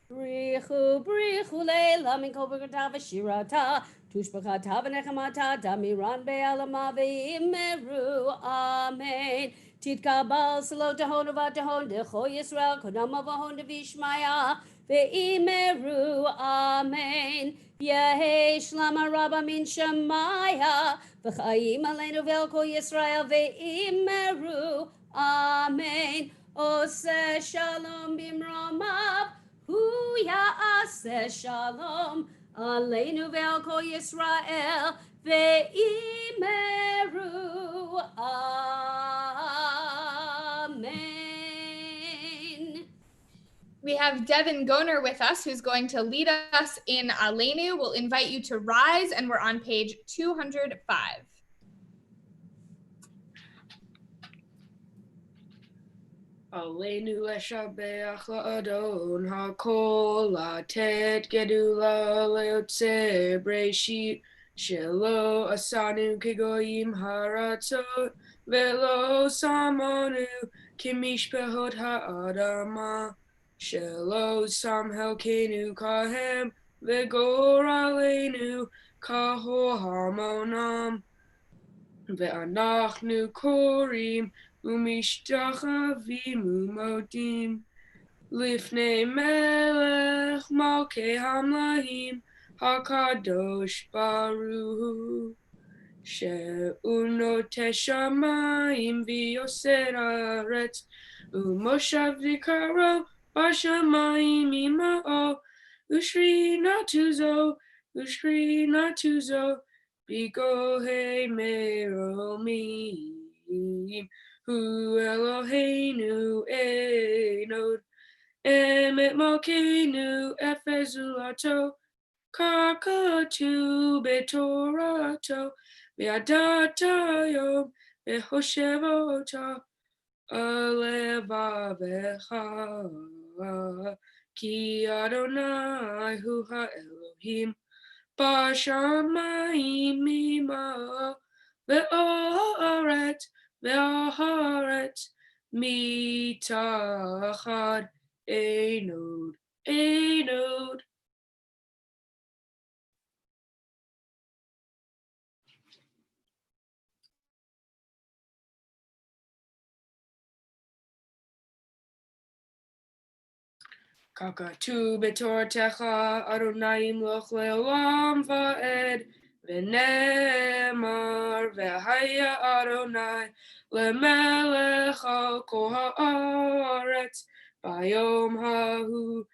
Brichu brichu leila min kol b'kata v'shirata tushbachata v'nechamata damiran be'alama v'imeru amen Titkabal selo tahon u'vatahon decho Yisrael kodama v'hon devishmaya v'imeru amen Yehei shlama rabba min shemaya V'chaim aleinu ve'al kol Yisrael ve'imeru amen Oseh shalom bimromav hu ya'aseh shalom aleinu ve'al kol Yisrael ve'imeru amen. We have Devin Goner with us, who's going to lead us in Aleinu. We'll invite you to rise, and we're on page 205. Aleinu leshabeach la'adon ha'kol latet gedula le'otzeh breshit shelo asanu kegoyim haratzot ve'lo samonu kimishpehot ha'adama shelo sam helkenu kahem ve'gor aleinu kahor hamonam ve'anachnu korim ומשתחווים ומודים לפני מלך מלכי המלכים הקדוש ברוך הוא שהוא נוטה שמיים ויוסר ארץ ומושב יקרו בשמיים עמאו ושכינתו זו בגוהי מרומים Hu Eloheinu Einod Emet Malkeinu Efezulato Kakatu Betorato Be'adata Yom Behoshevota Alevavecha Ki Adonai Hu HaElohim Bashamayim Mima Ve'oret Ve'aharet mitachad einod. Kakatu b'toratecha Adonai imloch le'olam va'ed v'nemar v'haya Adonai le'melech al kol ha'aretz bayom hahu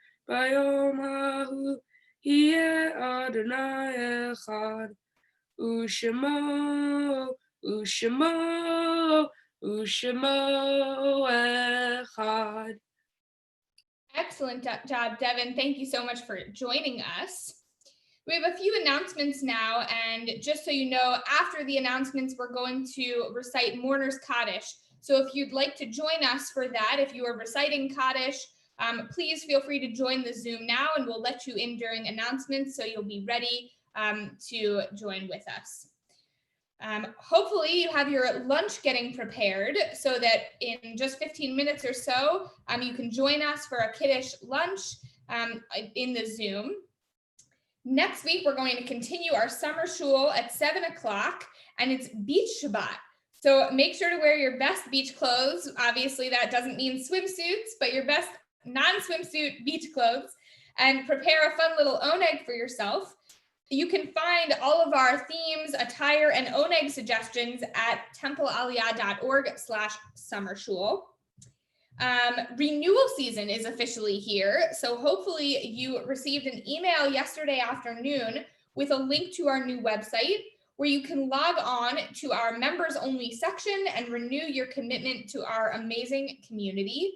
yeh Adonai echad u'shemo echad. Excellent job, Devin. Thank you so much for joining us. We have a few announcements now, and just so you know, after the announcements, we're going to recite Mourner's Kaddish. So if you'd like to join us for that, if you are reciting Kaddish, please feel free to join the Zoom now, and we'll let you in during announcements so you'll be ready to join with us. Hopefully you have your lunch getting prepared so that in just 15 minutes or so, you can join us for a Kiddush lunch in the Zoom. Next week, we're going to continue our summer shul at 7 o'clock, and it's Beach Shabbat. So make sure to wear your best beach clothes. Obviously, that doesn't mean swimsuits, but your best non-swimsuit beach clothes, and prepare a fun little oneg for yourself. You can find all of our themes, attire, and oneg suggestions at templealiyah.org/summershul. Renewal season is officially here, so hopefully you received an email yesterday afternoon with a link to our new website, where you can log on to our members only section and renew your commitment to our amazing community.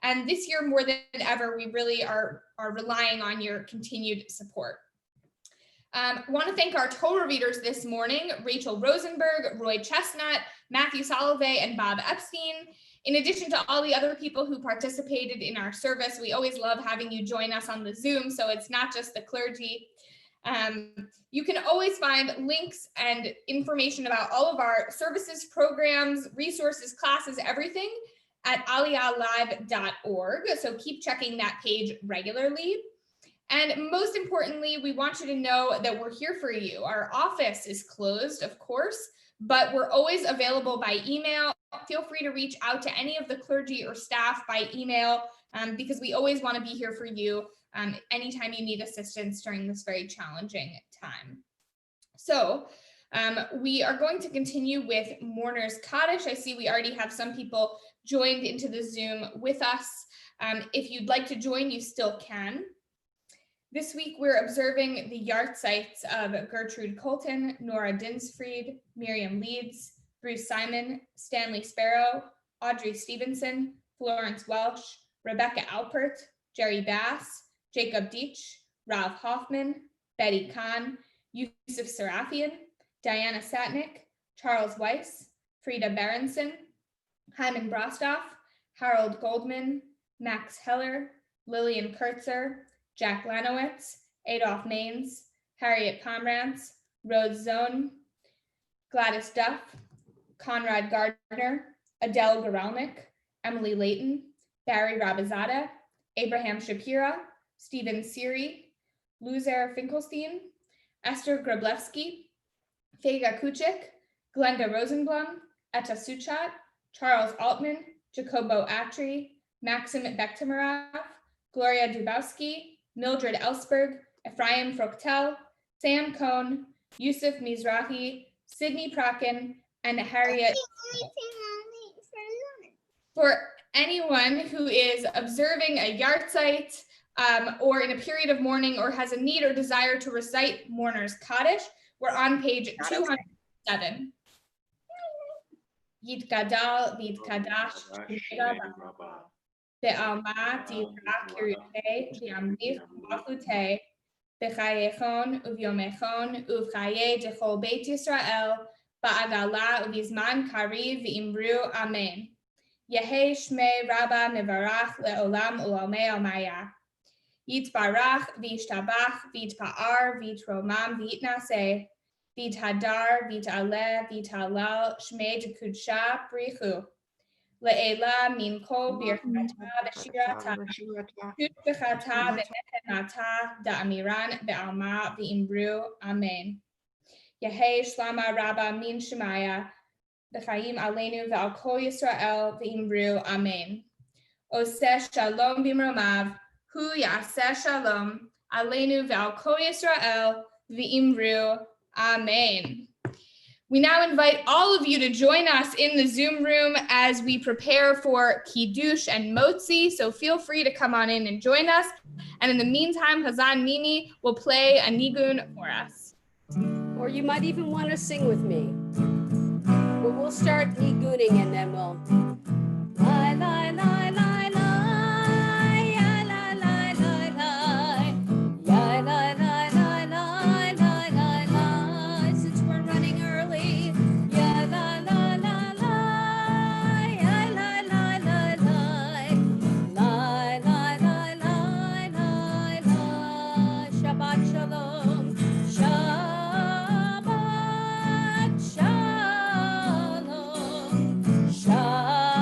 And this year, more than ever, we really are relying on your continued support. I want to thank our Torah readers this morning, Rachel Rosenberg, Roy Chestnut, Matthew Salovey, and Bob Epstein. In addition to all the other people who participated in our service, we always love having you join us on the Zoom, so it's not just the clergy. You can always find links and information about all of our services, programs, resources, classes, everything at aliyahlive.org. So keep checking that page regularly. And most importantly, we want you to know that we're here for you. Our office is closed, of course, but we're always available by email. Feel free to reach out to any of the clergy or staff by email because we always want to be here for you anytime you need assistance during this very challenging time. So we are going to continue with Mourner's Kaddish. I see we already have some people joined into the Zoom with us. If you'd like to join, you still can. This week, we're observing the yahrzeits of Gertrude Colton, Nora Dinsfried, Miriam Leeds, Bruce Simon, Stanley Sparrow, Audrey Stevenson, Florence Welsh, Rebecca Alpert, Jerry Bass, Jacob Deitch, Ralph Hoffman, Betty Kahn, Yusuf Serafian, Diana Satnick, Charles Weiss, Frida Berenson, Hyman Brostoff, Harold Goldman, Max Heller, Lillian Kurtzer, Jack Lanowitz, Adolph Maines, Harriet Pomerantz, Rose Zone, Gladys Duff, Conrad Gardner, Adele Goralnik, Emily Layton, Barry Rabizada, Abraham Shapira, Stephen Siri, Luzer Finkelstein, Esther Grablewski, Fega Kuchik, Glenda Rosenblum, Etta Suchat, Charles Altman, Jacobo Atri, Maxim Bektimarov, Gloria Dubowski, Mildred Ellsberg, Ephraim Froktel, Sam Cohn, Yusuf Mizrahi, Sydney Prakin, and Harriet. For anyone who is observing a yahrzeit or in a period of mourning or has a need or desire to recite Mourner's Kaddish, we're on page 207. Yitgadal v'yitkadash Be'alma divrach kirutei v'yamlich malchutei b'chayechon uvyomechon uvchaye dechol Beit Yisrael ba'agala uvizman kariv v'imru amen. Yehei shmei rabba mevarach le'olam u'lamei almaya. Yitbarach v'yishtabach v'yitpa'ar v'yitromam v'yitnaseh v'yithadar v'yit'aleh v'yit'halal shmei dekudsha brichu. Le'ela min kol birchata v'shirata tushbechata v'nechenata da'amiran be'alma v'imru amen. Yehei shlama rabba min shemaya v'chaim aleinu v'al kol Yisrael v'imru amen. Oseh shalom b'mromav hu yaseh shalom aleinu v'al kol Yisrael v'imru amen. We now invite all of you to join us in the Zoom room as we prepare for Kiddush and Motzi, so feel free to come on in and join us. And in the meantime, Hazan Mimi will play a nigun for us. Or you might even want to sing with me. But we'll start niguning and then we'll lie, lie, lie, lie, lie, ya, lie, lie, lie, lie, ya, lie, lie, lie, lie, lie, lie, lie. Since we're running early, ya, lie, lie, lie, lie, ya, lie, lie, lie, lie, lie, lie, lie, lie, lie, lie. Shabbat shalom, Shabbat shalom, Shabbat.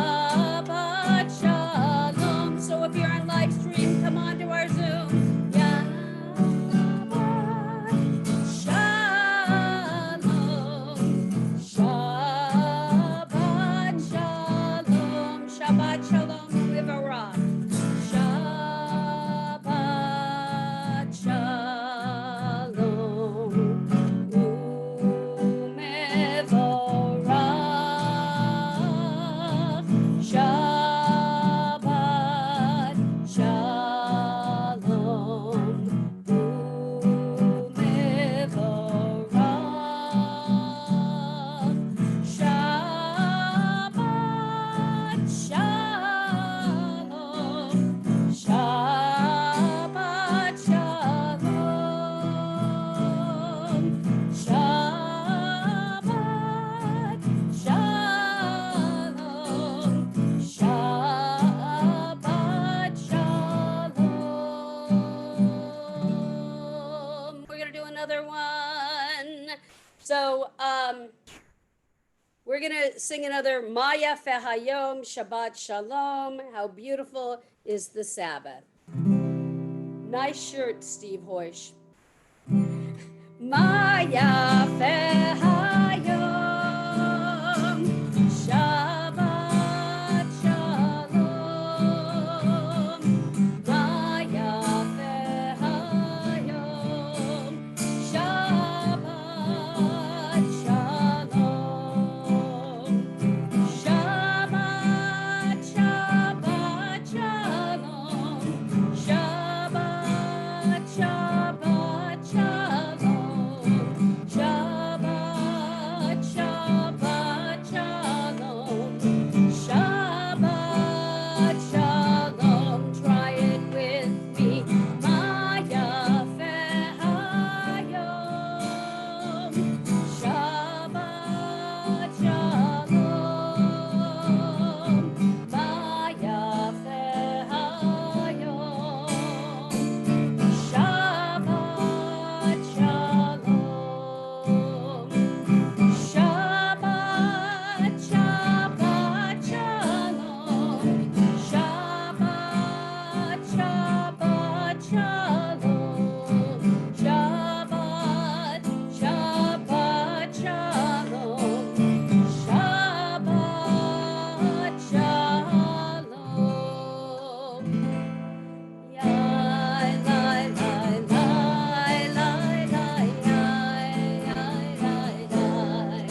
So we're gonna sing another Maya Fehayom Shabbat Shalom. How beautiful is the Sabbath. Nice shirt, Steve Hoish. Maya Fehayom Shabbat Shalom. Maya Fehayom Shabbat Shalom. Shabbat, Shabbat, Shalom. Shabbat, Shabbat, Shalom. Shabbat, Shabbat, Shalom. Shabbat, Shalom. Try it with me. Maya Fehayom. Shabbat, Shalom. Maya Fehayom. Shabbat, Shalom. Shabbat, Shabbat, Shalom. Shabbat, Shabbat, Shalom. Shabbat, Shabbat, Shalom. Shabbat, Shalom. Yai, lai, lai, lai, lai, lai, yai, yai, lai, lai.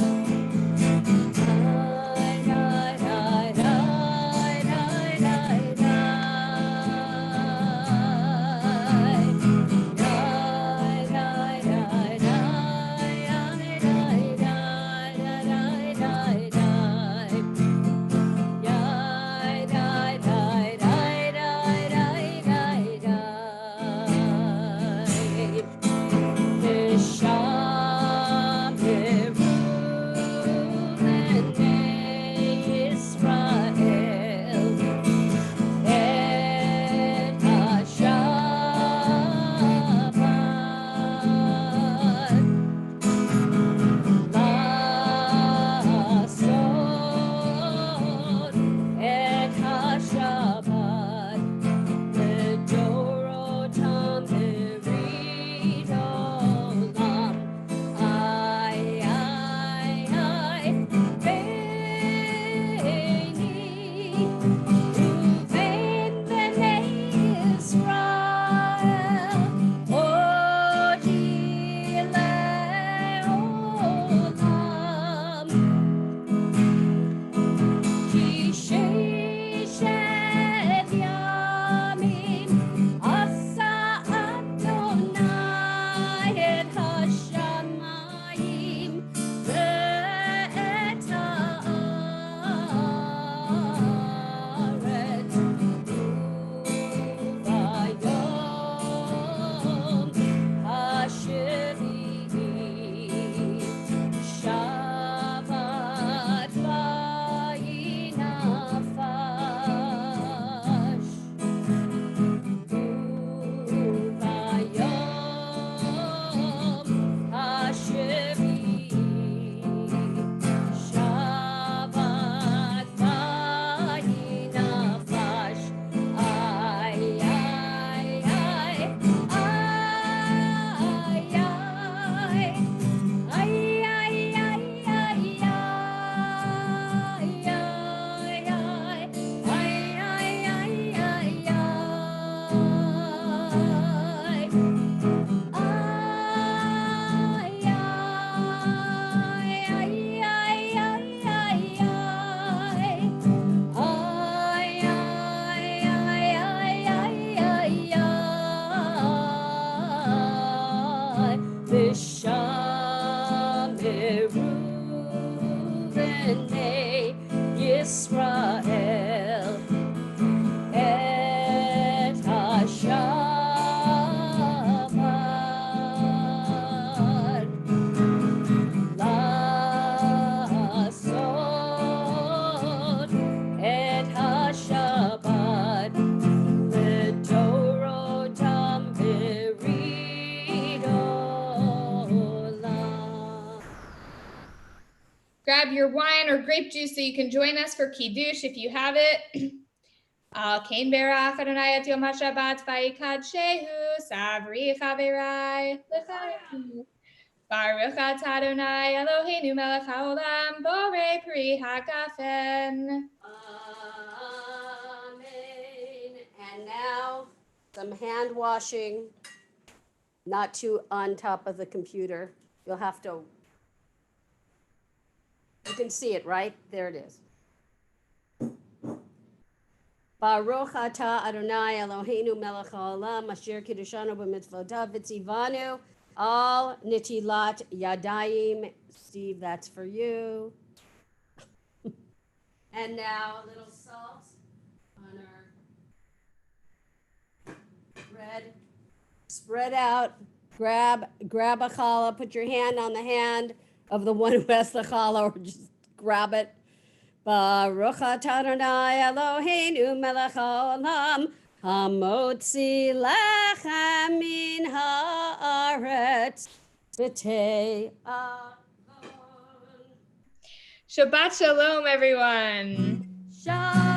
Yisrael et Hashabbat Lasot et Hashabbat Lidorotam Viridon Grab your wine or grape juice so you can join us for Kiddush if you have it. Al Kain Berach Adonai et Yom HaShabbat Vayikadshehu Savri Chaverai L'Chaim Baruch Atah Adonai Eloheinu Melech HaOlam Borei Pri HaGafen. Amen. And now some hand washing, not too on top of the computer. You'll have to, you can see it, right? There it is. Baruch atah Adonai Eloheinu melech haolam asher kiddushanu b'mitzvotav v'tzivanu al nitilat yadayim. Steve, that's for you. And now a little salt on our bread. Spread out. Grab a challah. Put your hand on the hand of the one who has the challah, or just grab it. Baruch atah Adonai Eloheinu melech haolam hamotzi lechem min haaretz b'tei avon. Shabbat Shalom, everyone. Shalom.